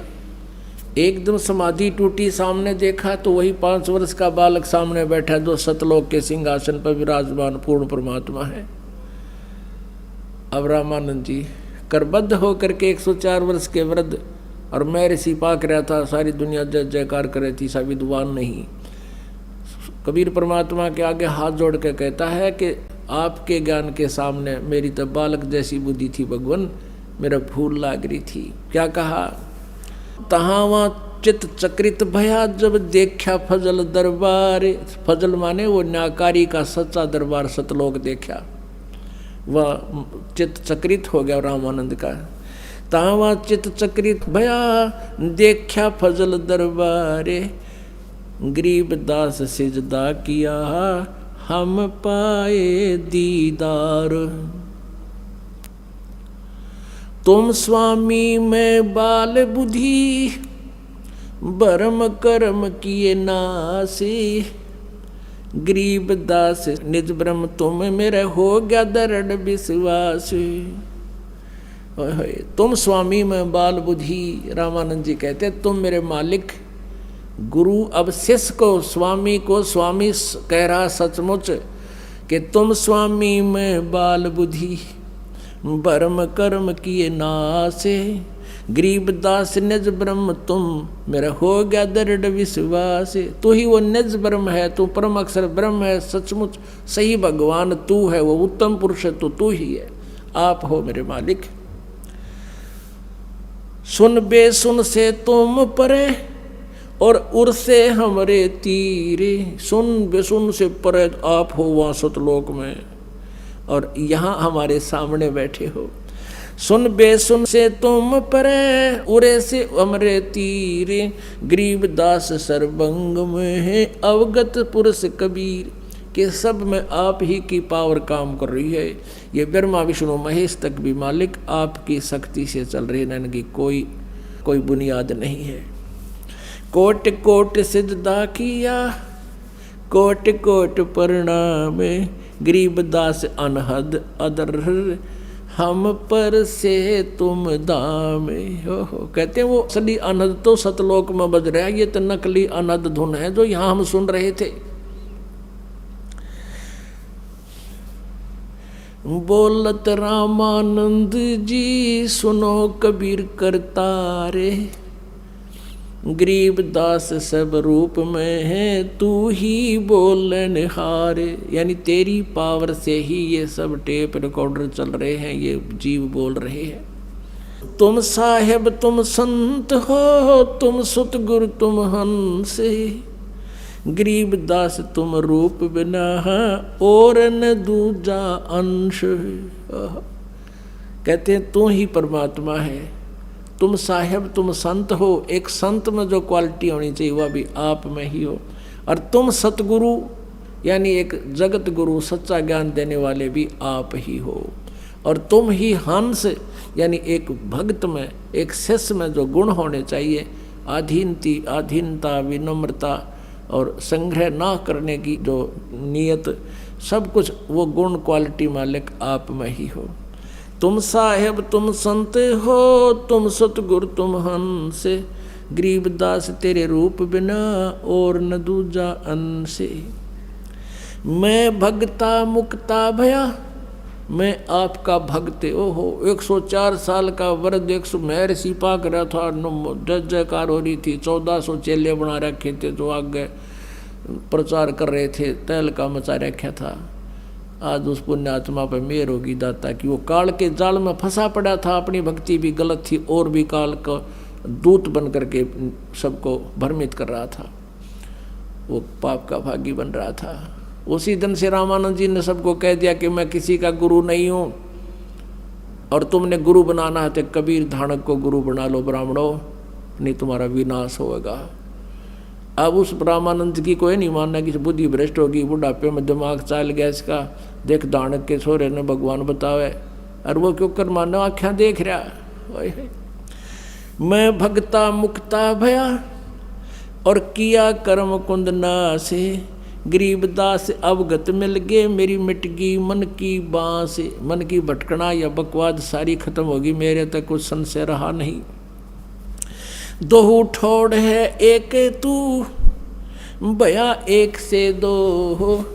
[SPEAKER 2] एकदम समाधि टूटी, सामने देखा तो वही 5 वर्ष का बालक सामने बैठा, जो सतलोक के सिंहासन पर विराजमान पूर्ण परमात्मा है। अब रामानंद जी करबद्ध होकर के 104 वर्ष के वृद्ध, और मैं ऋषि पाक रहा था, सारी दुनिया जय जयकार कर रही थी, सा विद्वान नहीं। कबीर परमात्मा के आगे हाथ जोड़ के कहता है कि आपके ज्ञान के सामने मेरी तो बालक जैसी बुद्धि थी भगवान, मेरा भूल लाग रही थी। क्या कहा? तहाँ चित चक्रित भया जब देखा फजल दरबार। फजल माने वो न्याकारी का सच्चा दरबार सतलोक देखा, वह चित चक्रित हो गया रामानंद का। तहाँ चित चक्रित भया देखा फजल दरबारे, गरीब दास सिजदा किया हम पाए दीदार। तुम स्वामी में बाल बुद्धि बरम करम किए नासी, गरीब दास निज ब्रह्म तुम मेरे हो गया दृढ़ विश्वास। तुम स्वामी में बाल बुद्धि, रामानंद जी कहते तुम मेरे मालिक गुरु अब शिष्य को, स्वामी को स्वामी कह रहा सचमुच कि तुम स्वामी में बाल बुद्धि भरम कर्म किए नासे, गरीबदास निज ब्रह्म तुम मेरा हो गया दृढ़ विश्वास। तू ही वो निज ब्रह्म है, तू परम अक्षर ब्रह्म है, सचमुच सही भगवान तू है, वो उत्तम पुरुष है, तो तू ही है, आप हो मेरे मालिक। सुन बेसुन से तुम परे और उर से हमरे तीरे। सुन बेसुन से परे आप हो वहाँ सतलोक में, और यहाँ हमारे सामने बैठे हो। सुन बेसुन से तुम परे उरे से हमरे तीरे, गरीबदास सर्वंग में है अवगत पुरुष कबीर। कि सब में आप ही की पावर काम कर रही है। ये ब्रह्मा विष्णु महेश तक भी मालिक आपकी शक्ति से चल रही है, इनकी कोई बुनियाद नहीं है। कोट कोट सिजदा किया कोट कोट प्रणाम, गरीबदास अनहद अदर हम पर से तुम दाम। हो कहते हैं वो असली अनहद तो सतलोक में बज रहा है, ये तो नकली अनहद धुन है जो यहाँ हम सुन रहे थे। बोलत रामानंद जी सुनो कबीर करतारे, गरीबदास सब रूप में है तू ही बोलन हारे। यानी तेरी पावर से ही ये सब टेप रिकॉर्डर चल रहे हैं, ये जीव बोल रहे हैं। तुम साहेब तुम संत हो, तुम सतगुरु तुम हंस, गरीबदास तुम रूप बिना और न दूजा अंश। कहते हैं तू ही परमात्मा है, तुम साहेब तुम संत हो। एक संत में जो क्वालिटी होनी चाहिए वह भी आप में ही हो। और तुम सतगुरु यानी एक जगत गुरु सच्चा ज्ञान देने वाले भी आप ही हो। और तुम ही हंस यानी एक भक्त में एक शिष्य में जो गुण होने चाहिए, अधीनता विनम्रता और संग्रह ना करने की जो नीयत, सब कुछ वो गुण क्वालिटी मालिक आप में ही हो। तुम साहेब तुम संत हो, तुम सतगुरु तुम हंस, गरीबदास तेरे रूप बिना और न दूजा अंश। मैं भगता मुक्ता भया, मैं आपका भक्त। ओहो 104 साल का वृद्ध 100 महर्षि पाक रहा था, जय जयकार हो रही थी। 1400 चेले बना रखे थे जो आगे प्रचार कर रहे थे, तहलका मचा रखा था। आज उस पुण्यात्मा पर मेहर होगी दाता कि वो काल के जाल में फंसा पड़ा था, अपनी भक्ति भी गलत थी और भी काल का दूत बन करके सबको भ्रमित कर रहा था, वो पाप का भागी बन रहा था। उसी दिन से रामानंद जी ने सबको कह दिया कि मैं किसी का गुरु नहीं हूँ, और तुमने गुरु बनाना है तो कबीर धाणक को गुरु बना लो ब्राह्मणों, नहीं तुम्हारा विनाश होगा। अब उस रामानंद की कोई नहीं मानना कि बुद्धि भ्रष्ट होगी, बुढ़ापे में दिमाग चाल गया इसका, देख धाणक के छोरे ने भगवान बतावे, और वो क्यों कर मानो आँखें देख रहा। मैं भगता मुक्ता भया और किया कर्म कुंद नासे, गरीबदास अवगत मिल गए मेरी मिट गई मन की बांस। मन की भटकना या बकवाद सारी खत्म होगी, मेरे तक कुछ संशय रहा नहीं। दो ठोड़ है एक तू भया एक से दो,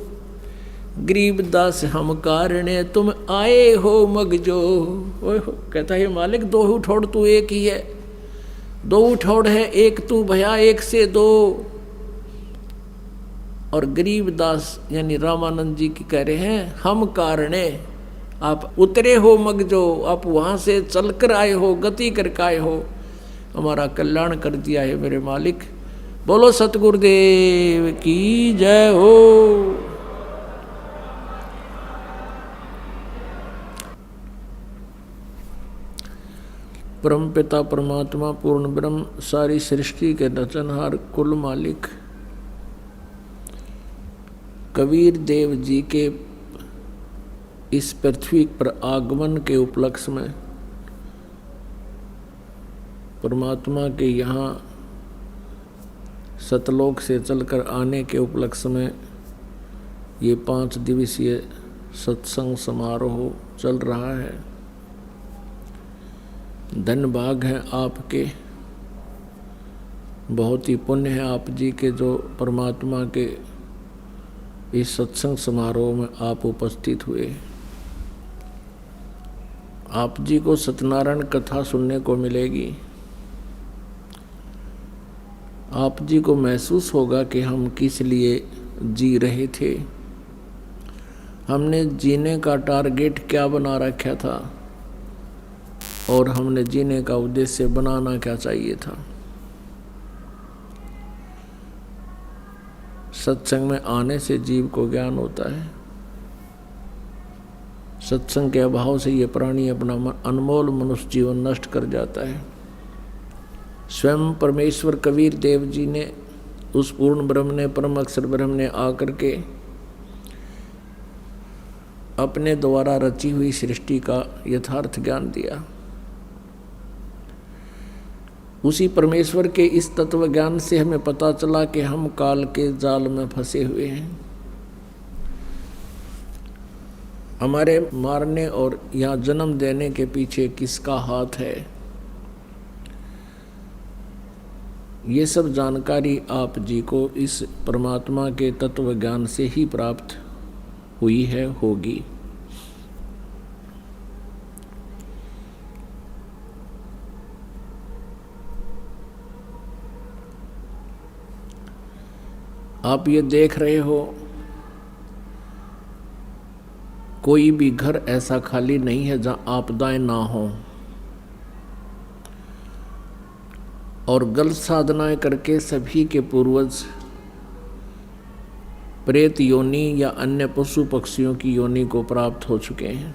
[SPEAKER 2] गरीबदास हम कारणे तुम आए हो मगजो। कहता है मालिक दो ठोड़ तू एक ही है, दो ठोड़ है एक तू भया एक से दो। और गरीबदास यानी रामानंद जी की कह रहे हैं हम कारणे, आप उतरे हो मगजो, आप वहाँ से चलकर आए हो, गति करके आए हो, हमारा कल्याण कर दिया है मेरे मालिक। बोलो सतगुरुदेव की जय हो। परमपिता परमात्मा पूर्ण ब्रह्म सारी सृष्टि के रचनहार कुल मालिक कबीर देव जी के इस पृथ्वी पर आगमन के उपलक्ष्य में, परमात्मा के यहाँ सतलोक से चलकर आने के उपलक्ष्य में ये 5 दिवसीय सत्संग समारोह चल रहा है। धन भाग हैं आपके बहुत ही पुण्य है आप जी के जो परमात्मा के इस सत्संग समारोह में आप उपस्थित हुए। आप जी को सत्यनारायण कथा सुनने को मिलेगी। आप जी को महसूस होगा कि हम किस लिए जी रहे थे, हमने जीने का टारगेट क्या बना रखा था और हमने जीने का उद्देश्य बनाना क्या चाहिए था। सत्संग में आने से जीव को ज्ञान होता है। सत्संग के अभाव से ये प्राणी अपना अनमोल मनुष्य जीवन नष्ट कर जाता है। स्वयं परमेश्वर कबीर देव जी ने, उस पूर्ण ब्रह्म ने, परम अक्षर ब्रह्म ने आकर के अपने द्वारा रची हुई सृष्टि का यथार्थ ज्ञान दिया। उसी परमेश्वर के इस तत्व ज्ञान से हमें पता चला कि हम काल के जाल में फंसे हुए हैं। हमारे मारने और यहाँ जन्म देने के पीछे किसका हाथ है, ये सब जानकारी आप जी को इस परमात्मा के तत्व ज्ञान से ही प्राप्त हुई है, होगी। आप ये देख रहे हो, कोई भी घर ऐसा खाली नहीं है जहां आपदाएं ना हो, और गलत साधनाएं करके सभी के पूर्वज प्रेत योनि या अन्य पशु पक्षियों की योनि को प्राप्त हो चुके हैं।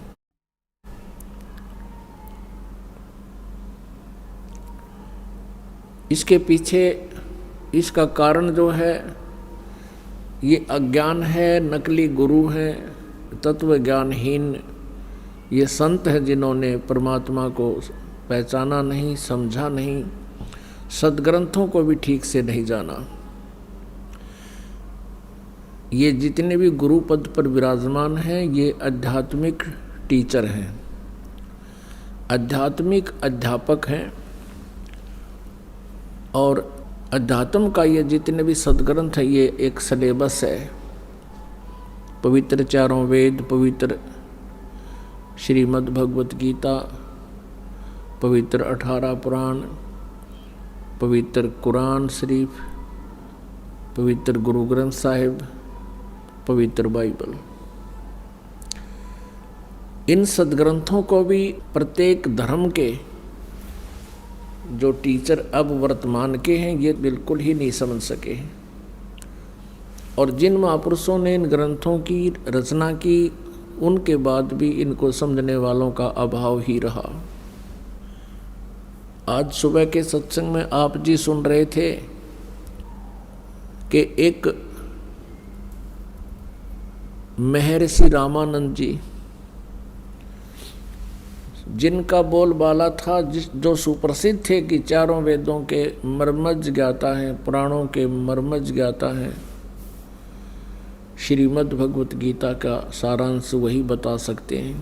[SPEAKER 2] इसके पीछे इसका कारण जो है ये अज्ञान है, नकली गुरु हैं, तत्व ज्ञानहीन ये संत हैं जिन्होंने परमात्मा को पहचाना नहीं, समझा नहीं, सदग्रंथों को भी ठीक से नहीं जाना। ये जितने भी गुरु पद पर विराजमान हैं ये आध्यात्मिक टीचर हैं, आध्यात्मिक अध्यापक हैं, और अध्यात्म का ये जितने भी सदग्रंथ है ये एक सिलेबस है। पवित्र चारों वेद, पवित्र श्रीमद् भगवत गीता, पवित्र 18 पुराण, पवित्र कुरान शरीफ, पवित्र गुरु ग्रंथ साहिब, पवित्र बाइबल। इन सदग्रंथों को भी प्रत्येक धर्म के जो टीचर अब वर्तमान के हैं ये बिल्कुल ही नहीं समझ सके, और जिन महापुरुषों ने इन ग्रंथों की रचना की उनके बाद भी इनको समझने वालों का अभाव ही रहा। आज सुबह के सत्संग में आप जी सुन रहे थे कि एक महर्षि रामानंद जी, जिनका बोलबाला था, जो सुप्रसिद्ध थे कि चारों वेदों के मर्मज्ञ ज्ञाता हैं, पुराणों के मर्मज्ञ ज्ञाता हैं, श्रीमद् भगवत गीता का सारांश वही बता सकते हैं।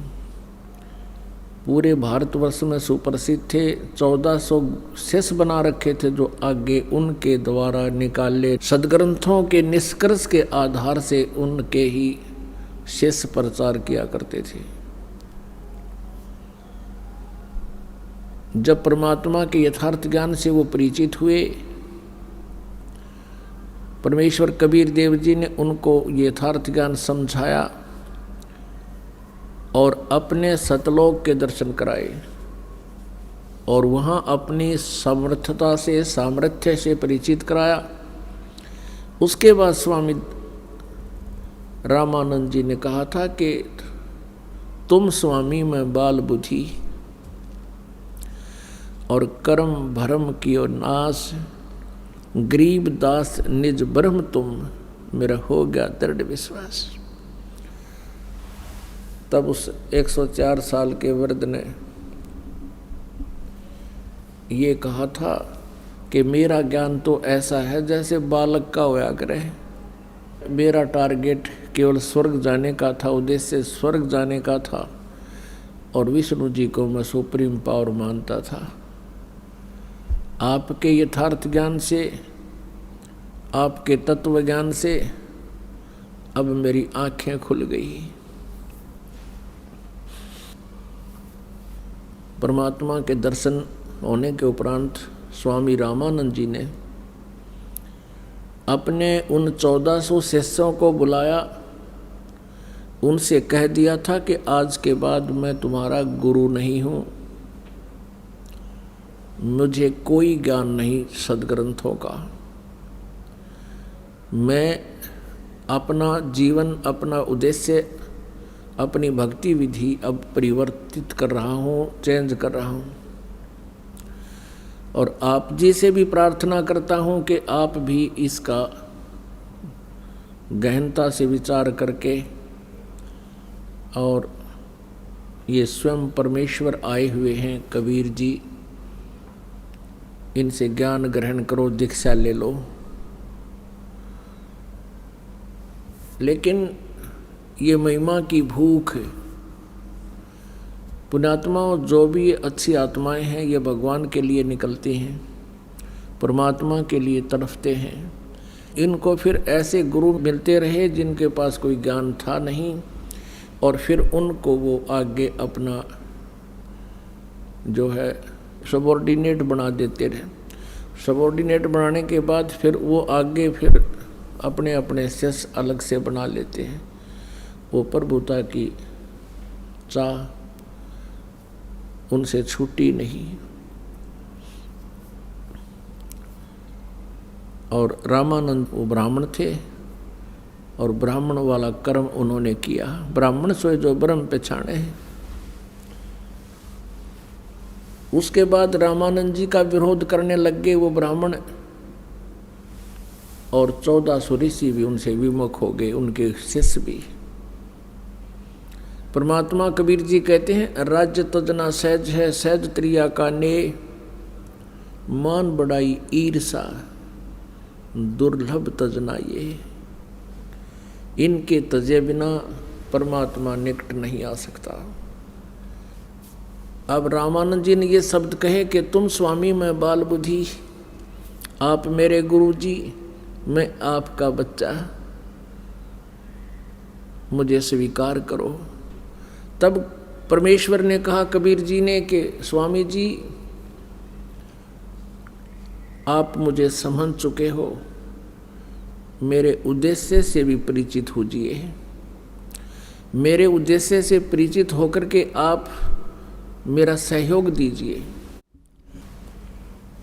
[SPEAKER 2] पूरे भारतवर्ष में सुप्रसिद्ध थे, 1400 शिष्य बना रखे थे जो आगे उनके द्वारा निकाले सदग्रंथों के निष्कर्ष के आधार से उनके ही शिष्य प्रचार किया करते थे। जब परमात्मा के यथार्थ ज्ञान से वो परिचित हुए, परमेश्वर कबीर देव जी ने उनको यथार्थ ज्ञान समझाया और अपने सतलोक के दर्शन कराए, और वहाँ अपनी समर्थता से, सामर्थ्य से परिचित कराया। उसके बाद स्वामी रामानंद जी ने कहा था कि तुम स्वामी में बाल बुद्धि और कर्म भरम कियो नाश, गरीब दास निज ब्रह्म तुम, मेरा हो गया दृढ़ विश्वास। तब उस 104 साल के वृद्ध ने ये कहा था कि मेरा ज्ञान तो ऐसा है जैसे बालक का होया करे। मेरा टारगेट केवल स्वर्ग जाने का था, उद्देश्य स्वर्ग जाने का था, और विष्णु जी को मैं सुप्रीम पावर मानता था। आपके यथार्थ ज्ञान से, आपके तत्व ज्ञान से अब मेरी आंखें खुल गई। परमात्मा के दर्शन होने के उपरांत स्वामी रामानंद जी ने अपने उन 1400 शिष्यों को बुलाया, उनसे कह दिया था कि आज के बाद मैं तुम्हारा गुरु नहीं हूँ, मुझे कोई ज्ञान नहीं सद्ग्रंथों का, मैं अपना जीवन, अपना उद्देश्य, अपनी भक्ति विधि अब परिवर्तित कर रहा हूँ, चेंज कर रहा हूँ। और आप जी से भी प्रार्थना करता हूँ कि आप भी इसका गहनता से विचार करके, और ये स्वयं परमेश्वर आए हुए हैं कबीर जी, इनसे ज्ञान ग्रहण करो, दीक्षा ले लो। लेकिन ये महिमा की भूख है। पुण्यात्माओं, जो भी अच्छी आत्माएं हैं ये भगवान के लिए निकलती हैं, परमात्मा के लिए तड़फते हैं। इनको फिर ऐसे गुरु मिलते रहे जिनके पास कोई ज्ञान था नहीं, और फिर उनको वो आगे अपना जो है सबॉर्डिनेट बना देते रहे। सबॉर्डिनेट बनाने के बाद फिर वो आगे फिर अपने अपने शिष्य अलग से बना लेते हैं। वो प्रभुता की चाह उनसे छूटी नहीं। और रामानंद वो ब्राह्मण थे, और ब्राह्मण वाला कर्म उन्होंने किया। ब्राह्मण सोए जो ब्रह्म पहचाने हैं। उसके बाद रामानंद जी का विरोध करने लग गए वो ब्राह्मण, और 1400 ऋषि भी उनसे विमुख हो गए, उनके शिष्य भी। परमात्मा कबीर जी कहते हैं, राज्य तजना सहज है, सहज त्रिया का ने, मान बढ़ाई ईर्षा दुर्लभ तजना ये। इनके तजे बिना परमात्मा निकट नहीं आ सकता। अब रामानंद जी ने ये शब्द कहे कि तुम स्वामी मैं बाल बुद्धि, आप मेरे गुरु जी, मैं आपका बच्चा, मुझे स्वीकार करो। तब परमेश्वर ने कहा कबीर जी ने कि स्वामी जी, आप मुझे समझ चुके हो, मेरे उद्देश्य से भी परिचित होजिए। मेरे उद्देश्य से परिचित होकर के आप मेरा सहयोग दीजिए।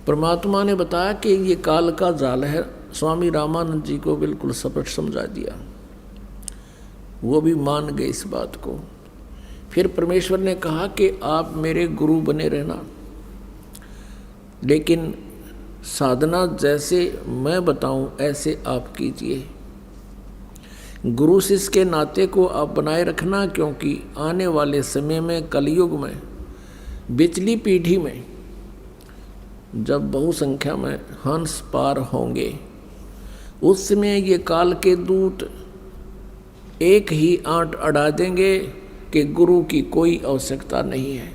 [SPEAKER 2] परमात्मा ने बताया कि ये काल का जाल है। स्वामी रामानंद जी को बिल्कुल स्पष्ट समझा दिया, वो भी मान गए इस बात को। फिर परमेश्वर ने कहा कि आप मेरे गुरु बने रहना, लेकिन साधना जैसे मैं बताऊं ऐसे आप कीजिए। गुरु शिष्य के नाते को आप बनाए रखना, क्योंकि आने वाले समय में, कलयुग में, बिचली पीढ़ी में जब बहुसंख्या में हंस पार होंगे, उस समय ये काल के दूत एक ही आंट अड़ा देंगे कि गुरु की कोई आवश्यकता नहीं है,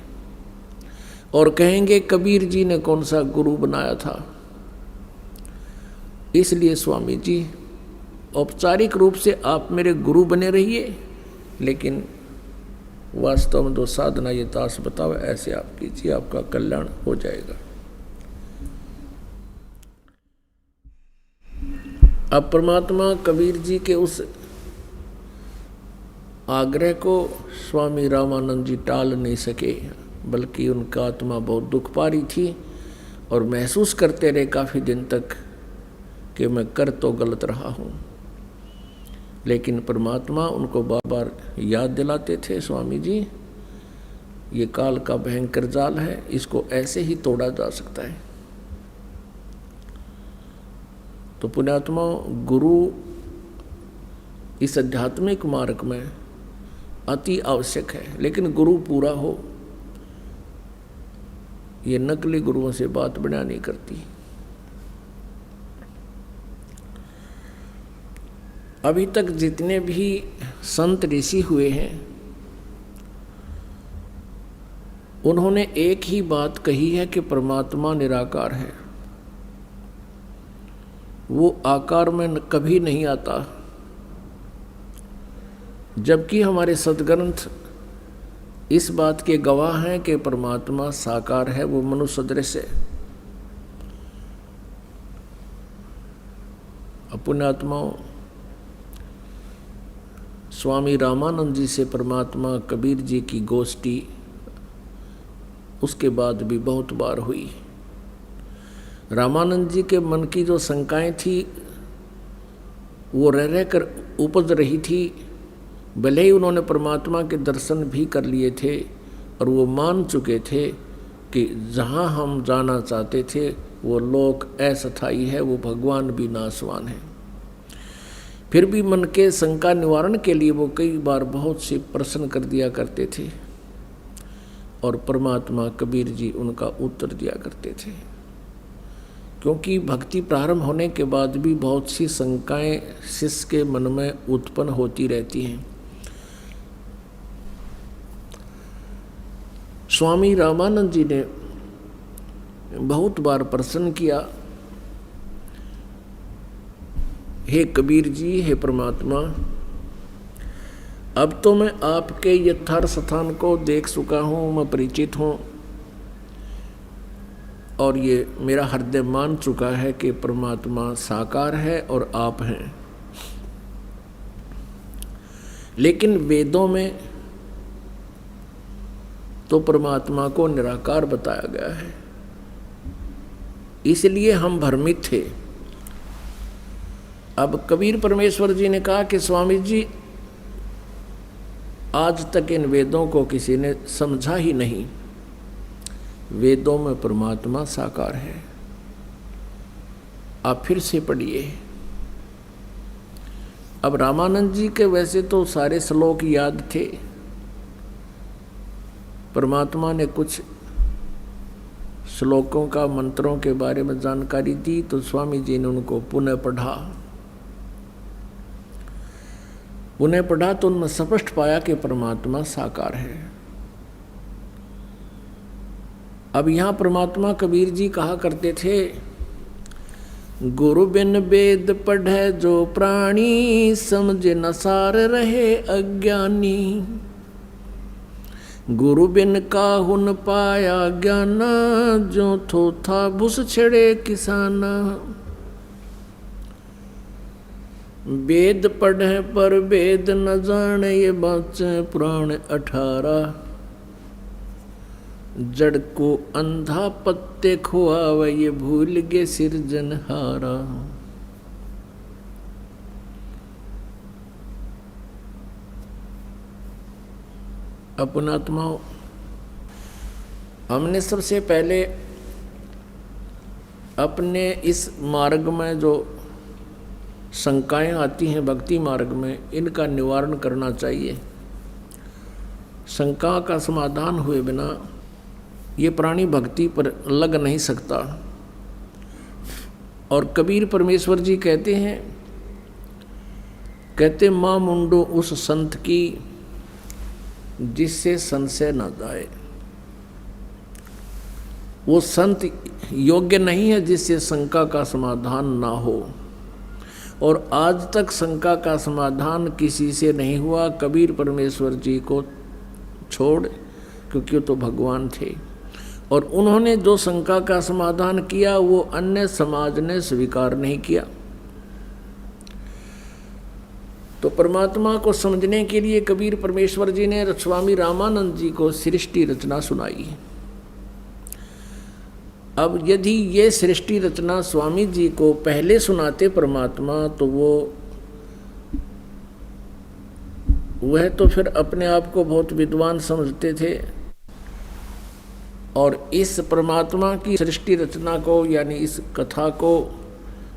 [SPEAKER 2] और कहेंगे कबीर जी ने कौन सा गुरु बनाया था। इसलिए स्वामी जी, औपचारिक रूप से आप मेरे गुरु बने रहिए, लेकिन वास्तव में तो साधना ये दास बताओ ऐसे आप कीजिए, आपका कल्याण हो जाएगा। अब परमात्मा कबीर जी के उस आग्रह को स्वामी रामानंद जी टाल नहीं सके, बल्कि उनका आत्मा बहुत दुख पा रही थी, और महसूस करते रहे काफ़ी दिन तक कि मैं कर तो गलत रहा हूँ। लेकिन परमात्मा उनको बार बार याद दिलाते थे, स्वामी जी ये काल का भयंकर जाल है, इसको ऐसे ही तोड़ा जा सकता है। तो पुण्यात्मा, गुरु इस आध्यात्मिक मार्ग में अति आवश्यक है, लेकिन गुरु पूरा हो। ये नकली गुरुओं से बात बना नहीं करती। अभी तक जितने भी संत ऋषि हुए हैं, उन्होंने एक ही बात कही है कि परमात्मा निराकार है। वो आकार में कभी नहीं आता, जबकि हमारे सद्ग्रंथ इस बात के गवाह हैं कि परमात्मा साकार है, वो मनुष्य सदृश है। पुण्यात्माओं, स्वामी रामानंद जी से परमात्मा कबीर जी की गोष्ठी उसके बाद भी बहुत बार हुई। रामानंद जी के मन की जो शंकाएं थी वो रह रह कर उपज रही थी। भले ही उन्होंने परमात्मा के दर्शन भी कर लिए थे और वो मान चुके थे कि जहाँ हम जाना चाहते थे वो लोक अस्थायी है, वो भगवान भी नाशवान है। फिर भी मन के शंका निवारण के लिए वो कई बार बहुत से प्रश्न कर दिया करते थे और परमात्मा कबीर जी उनका उत्तर दिया करते थे। क्योंकि भक्ति प्रारंभ होने के बाद भी बहुत सी शंकाएं शिष्य के मन में उत्पन्न होती रहती हैं। स्वामी रामानंद जी ने बहुत बार प्रश्न किया, हे कबीर जी, हे परमात्मा, अब तो मैं आपके यथार्थ स्थान को देख चुका हूँ, मैं परिचित हूँ और ये मेरा हृदय मान चुका है कि परमात्मा साकार है और आप हैं। लेकिन वेदों में तो परमात्मा को निराकार बताया गया है, इसलिए हम भ्रमित थे। अब कबीर परमेश्वर जी ने कहा कि स्वामी जी, आज तक इन वेदों को किसी ने समझा ही नहीं। वेदों में परमात्मा साकार है, आप फिर से पढ़िए। अब रामानंद जी के वैसे तो सारे श्लोक याद थे, परमात्मा ने कुछ श्लोकों का मंत्रों के बारे में जानकारी दी तो स्वामी जी ने उनको पुनः पढ़ा तो उनमें स्पष्ट पाया कि परमात्मा साकार है। अब यहाँ परमात्मा कबीर जी कहा करते थे, गुरु बिन वेद पढ़े जो प्राणी, समझे न सार रहे अज्ञानी। गुरु बिन काहुन पाया ज्ञाना, जो थो था भूस छेड़े किसाना। वेद पढ़े पर वेद न जाने, ये बाचे पुराण 18। जड़ को अंधा पत्ते खुआवे, ये भूल गे सिरजनहारा। अपनात्माओं, हमने सबसे पहले अपने इस मार्ग में जो शंकाएं आती हैं भक्ति मार्ग में, इनका निवारण करना चाहिए। शंका का समाधान हुए बिना ये प्राणी भक्ति पर लग नहीं सकता। और कबीर परमेश्वर जी कहते माँ मुंडो उस संत की, जिससे संशय न जाए। वो संत योग्य नहीं है जिससे शंका का समाधान ना हो, और आज तक शंका का समाधान किसी से नहीं हुआ कबीर परमेश्वर जी को छोड़, क्योंकि वो तो भगवान थे। और उन्होंने जो शंका का समाधान किया वो अन्य समाज ने स्वीकार नहीं किया। तो परमात्मा को समझने के लिए कबीर परमेश्वर जी ने स्वामी रामानंद जी को सृष्टि रचना सुनाई। अब यदि ये सृष्टि रचना स्वामी जी को पहले सुनाते परमात्मा, तो वह तो फिर अपने आप को बहुत विद्वान समझते थे और इस परमात्मा की सृष्टि रचना को, यानी इस कथा को,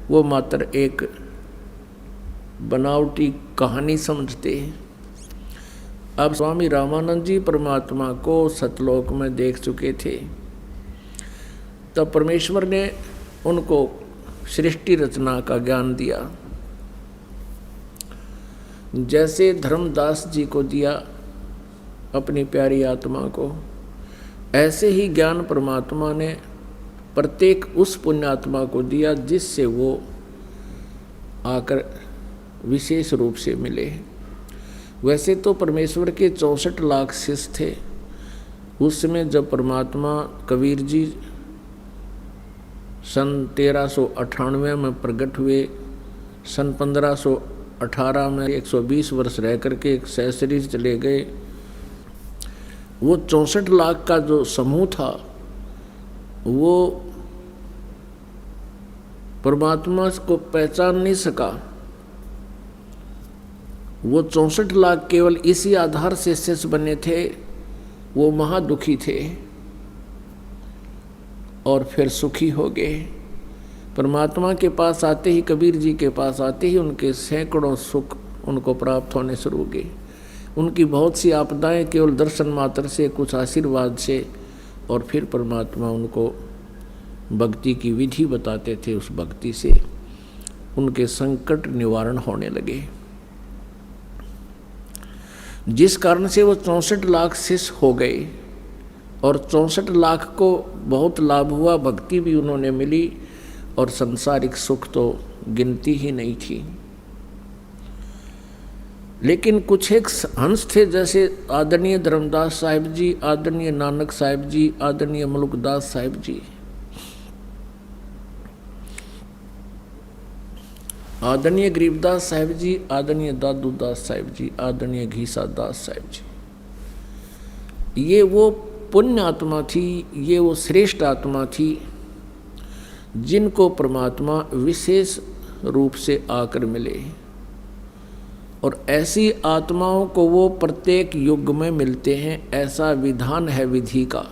[SPEAKER 2] वो मात्र एक बनावटी कहानी समझते हैं। अब स्वामी रामानंद जी परमात्मा को सतलोक में देख चुके थे, तब परमेश्वर ने उनको सृष्टि रचना का ज्ञान दिया, जैसे धर्मदास जी को दिया अपनी प्यारी आत्मा को। ऐसे ही ज्ञान परमात्मा ने प्रत्येक उस पुण्यात्मा को दिया जिससे वो आकर विशेष रूप से मिले। वैसे तो परमेश्वर के 64 लाख शिष्य थे। उस समय जब परमात्मा कबीर जी सन 1398 में प्रकट हुए, सन 1518 में 120 वर्ष रह करके एक सहशरीर चले गए। वो 64 लाख का जो समूह था वो परमात्मा को पहचान नहीं सका। वो 64 लाख केवल इसी आधार से शिष्य बने थे। वो महादुखी थे और फिर सुखी हो गए। परमात्मा के पास आते ही, कबीर जी के पास आते ही उनके सैकड़ों सुख उनको प्राप्त होने शुरू हो गए। उनकी बहुत सी आपदाएं केवल दर्शन मात्र से, कुछ आशीर्वाद से, और फिर परमात्मा उनको भक्ति की विधि बताते थे। उस भक्ति से उनके संकट निवारण होने लगे, जिस कारण से वो 64 लाख शिष्य हो गए। और 64 लाख को बहुत लाभ हुआ, भक्ति भी उन्होंने मिली और संसारिक सुख तो गिनती ही नहीं थी। लेकिन कुछ एक हंस थे, जैसे आदरणीय धर्मदास साहिब जी, आदरणीय नानक साहिब जी, आदरणीय मलुकदास साहिब जी, आदरणीय गरीबदास साहिब जी, आदरणीय दादू दास साहिब जी, आदरणीय घीसा दास साहिब जी। ये वो पुण्य आत्मा थी, ये वो श्रेष्ठ आत्मा थी जिनको परमात्मा विशेष रूप से आकर मिले। और ऐसी आत्माओं को वो प्रत्येक युग में मिलते हैं, ऐसा विधान है विधि का।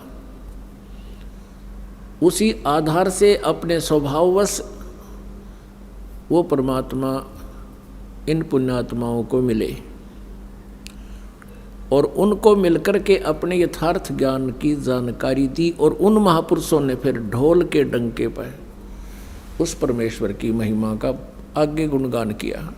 [SPEAKER 2] उसी आधार से अपने स्वभाववश वो परमात्मा इन पुण्यात्माओं को मिले और उनको मिलकर के अपने यथार्थ ज्ञान की जानकारी दी। और उन महापुरुषों ने फिर ढोल के डंके पर उस परमेश्वर की महिमा का आगे गुणगान किया।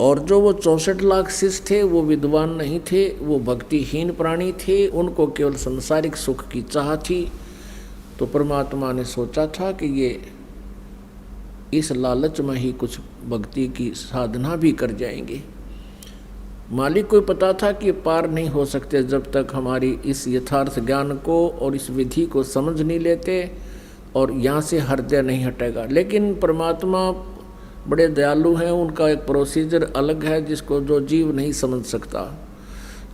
[SPEAKER 2] और जो वो 64 लाख शिष्य थे वो विद्वान नहीं थे, वो भक्तिहीन प्राणी थे, उनको केवल संसारिक सुख की चाह थी। तो परमात्मा ने सोचा था कि ये इस लालच में ही कुछ भक्ति की साधना भी कर जाएंगे। मालिक को पता था कि पार नहीं हो सकते जब तक हमारी इस यथार्थ ज्ञान को और इस विधि को समझ नहीं लेते और यहाँ से हृदय नहीं हटेगा। लेकिन परमात्मा बड़े दयालु हैं, उनका एक प्रोसीजर अलग है जिसको जो जीव नहीं समझ सकता।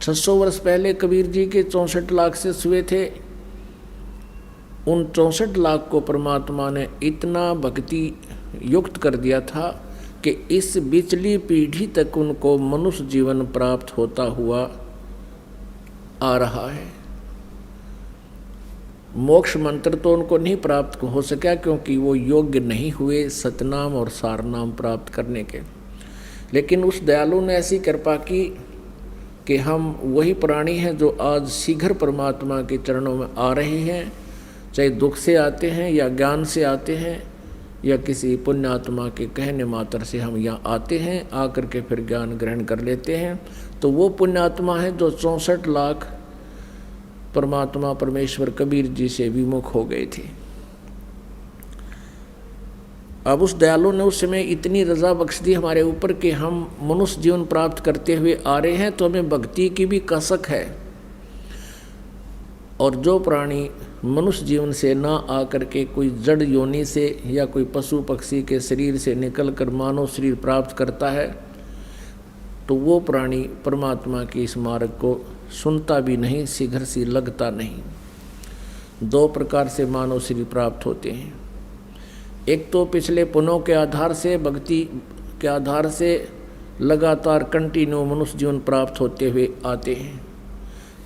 [SPEAKER 2] 600 वर्ष पहले कबीर जी के 64 लाख से हुए थे। उन 64 लाख को परमात्मा ने इतना भक्ति युक्त कर दिया था कि इस बिचली पीढ़ी तक उनको मनुष्य जीवन प्राप्त होता हुआ आ रहा है। मोक्ष मंत्र तो उनको नहीं प्राप्त हो सका क्योंकि वो योग्य नहीं हुए सतनाम और सारनाम प्राप्त करने के। लेकिन उस दयालु ने ऐसी कृपा की कि हम वही प्राणी हैं जो आज शीघ्र परमात्मा के चरणों में आ रहे हैं, चाहे दुख से आते हैं या ज्ञान से आते हैं या किसी पुण्यात्मा के कहने मात्र से हम यहाँ आते हैं, आकर के फिर ज्ञान ग्रहण कर लेते हैं। तो वो पुण्यात्मा है जो 64 लाख परमात्मा परमेश्वर कबीर जी से विमुख हो गए थे। अब उस दयालु ने उस समय इतनी रजा बख्श दी हमारे ऊपर कि हम मनुष्य जीवन प्राप्त करते हुए आ रहे हैं, तो हमें भक्ति की भी कसक है। और जो प्राणी मनुष्य जीवन से ना आकर के कोई जड़ योनि से या कोई पशु पक्षी के शरीर से निकलकर मानव शरीर प्राप्त करता है, तो वो प्राणी परमात्मा के इस मार्ग को सुनता भी नहीं, शीघ्र सी लगता नहीं। 2 प्रकार से मानव शरीर प्राप्त होते हैं। एक तो पिछले पुण्यों के आधार से, भक्ति के आधार से लगातार कंटिन्यू मनुष्य जीवन प्राप्त होते हुए आते हैं।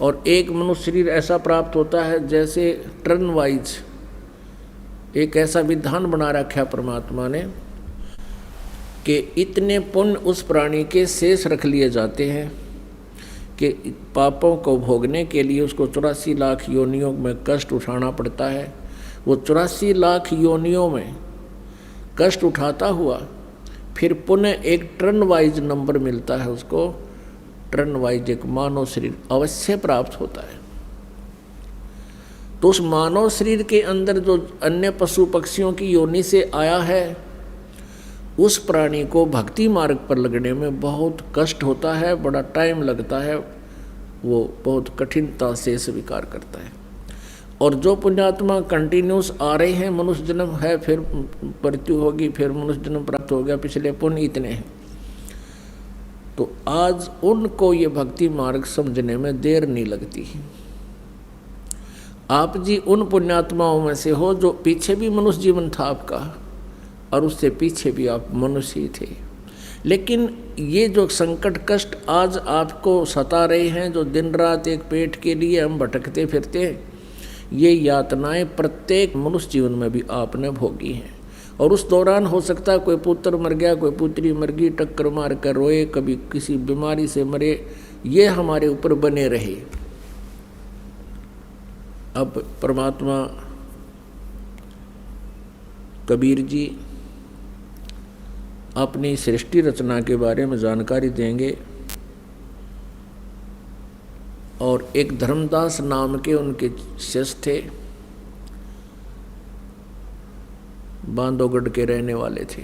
[SPEAKER 2] और एक मनुष्य शरीर ऐसा प्राप्त होता है जैसे टर्न वाइज एक ऐसा विधान बना रखा परमात्मा ने कि इतने पुण्य उस प्राणी के शेष रख लिए जाते हैं कि पापों को भोगने के लिए उसको 84 लाख योनियों में कष्ट उठाना पड़ता है। वो 84 लाख योनियों में कष्ट उठाता हुआ फिर पुनः एक टर्न वाइज नंबर मिलता है, उसको टर्न वाइज एक मानव शरीर अवश्य प्राप्त होता है। तो उस मानव शरीर के अंदर जो अन्य पशु पक्षियों की योनि से आया है उस प्राणी को भक्ति मार्ग पर लगने में बहुत कष्ट होता है, बड़ा टाइम लगता है, वो बहुत कठिनता से स्वीकार करता है। और जो पुण्यात्मा कंटिन्यूस आ रहे हैं, मनुष्य जन्म है, फिर मृत्यु होगी, फिर मनुष्य जन्म प्राप्त हो गया, पिछले पुण्य इतने हैं, तो आज उनको ये भक्ति मार्ग समझने में देर नहीं लगती। आप जी उन पुण्यात्माओं में से हो जो पीछे भी मनुष्य जीवन था आपका, और उससे पीछे भी आप मनुष्य ही थे। लेकिन ये जो संकट कष्ट आज आपको सता रहे हैं, जो दिन रात एक पेट के लिए हम भटकते फिरते हैं, ये यातनाएं प्रत्येक मनुष्य जीवन में भी आपने भोगी हैं। और उस दौरान हो सकता है कोई पुत्र मर गया, कोई पुत्री मर गई, टक्कर मार कर रोए, कभी किसी बीमारी से मरे, ये हमारे ऊपर बने रहे। अब परमात्मा कबीर जी अपनी सृष्टि रचना के बारे में जानकारी देंगे, और एक धर्मदास नाम के उनके शिष्य थे, बांधवगढ़ के रहने वाले थे।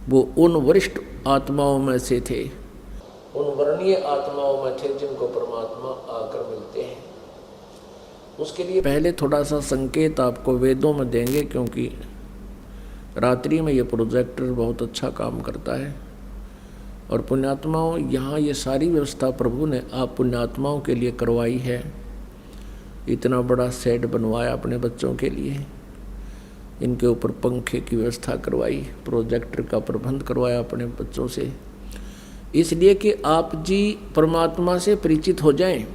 [SPEAKER 2] वो उन वरिष्ठ आत्माओं में से थे, उन वर्णीय आत्माओं में थे जिनको परमात्मा आकर मिलते हैं। उसके लिए पहले थोड़ा सा संकेत आपको वेदों में देंगे, क्योंकि रात्रि में ये प्रोजेक्टर बहुत अच्छा काम करता है। और पुण्यात्माओं, यहाँ ये सारी व्यवस्था प्रभु ने आप पुण्यात्माओं के लिए करवाई है। इतना बड़ा सेट बनवाया अपने बच्चों के लिए, इनके ऊपर पंखे की व्यवस्था करवाई, प्रोजेक्टर का प्रबंध करवाया अपने बच्चों से, इसलिए कि आप जी परमात्मा से परिचित हो जाएं।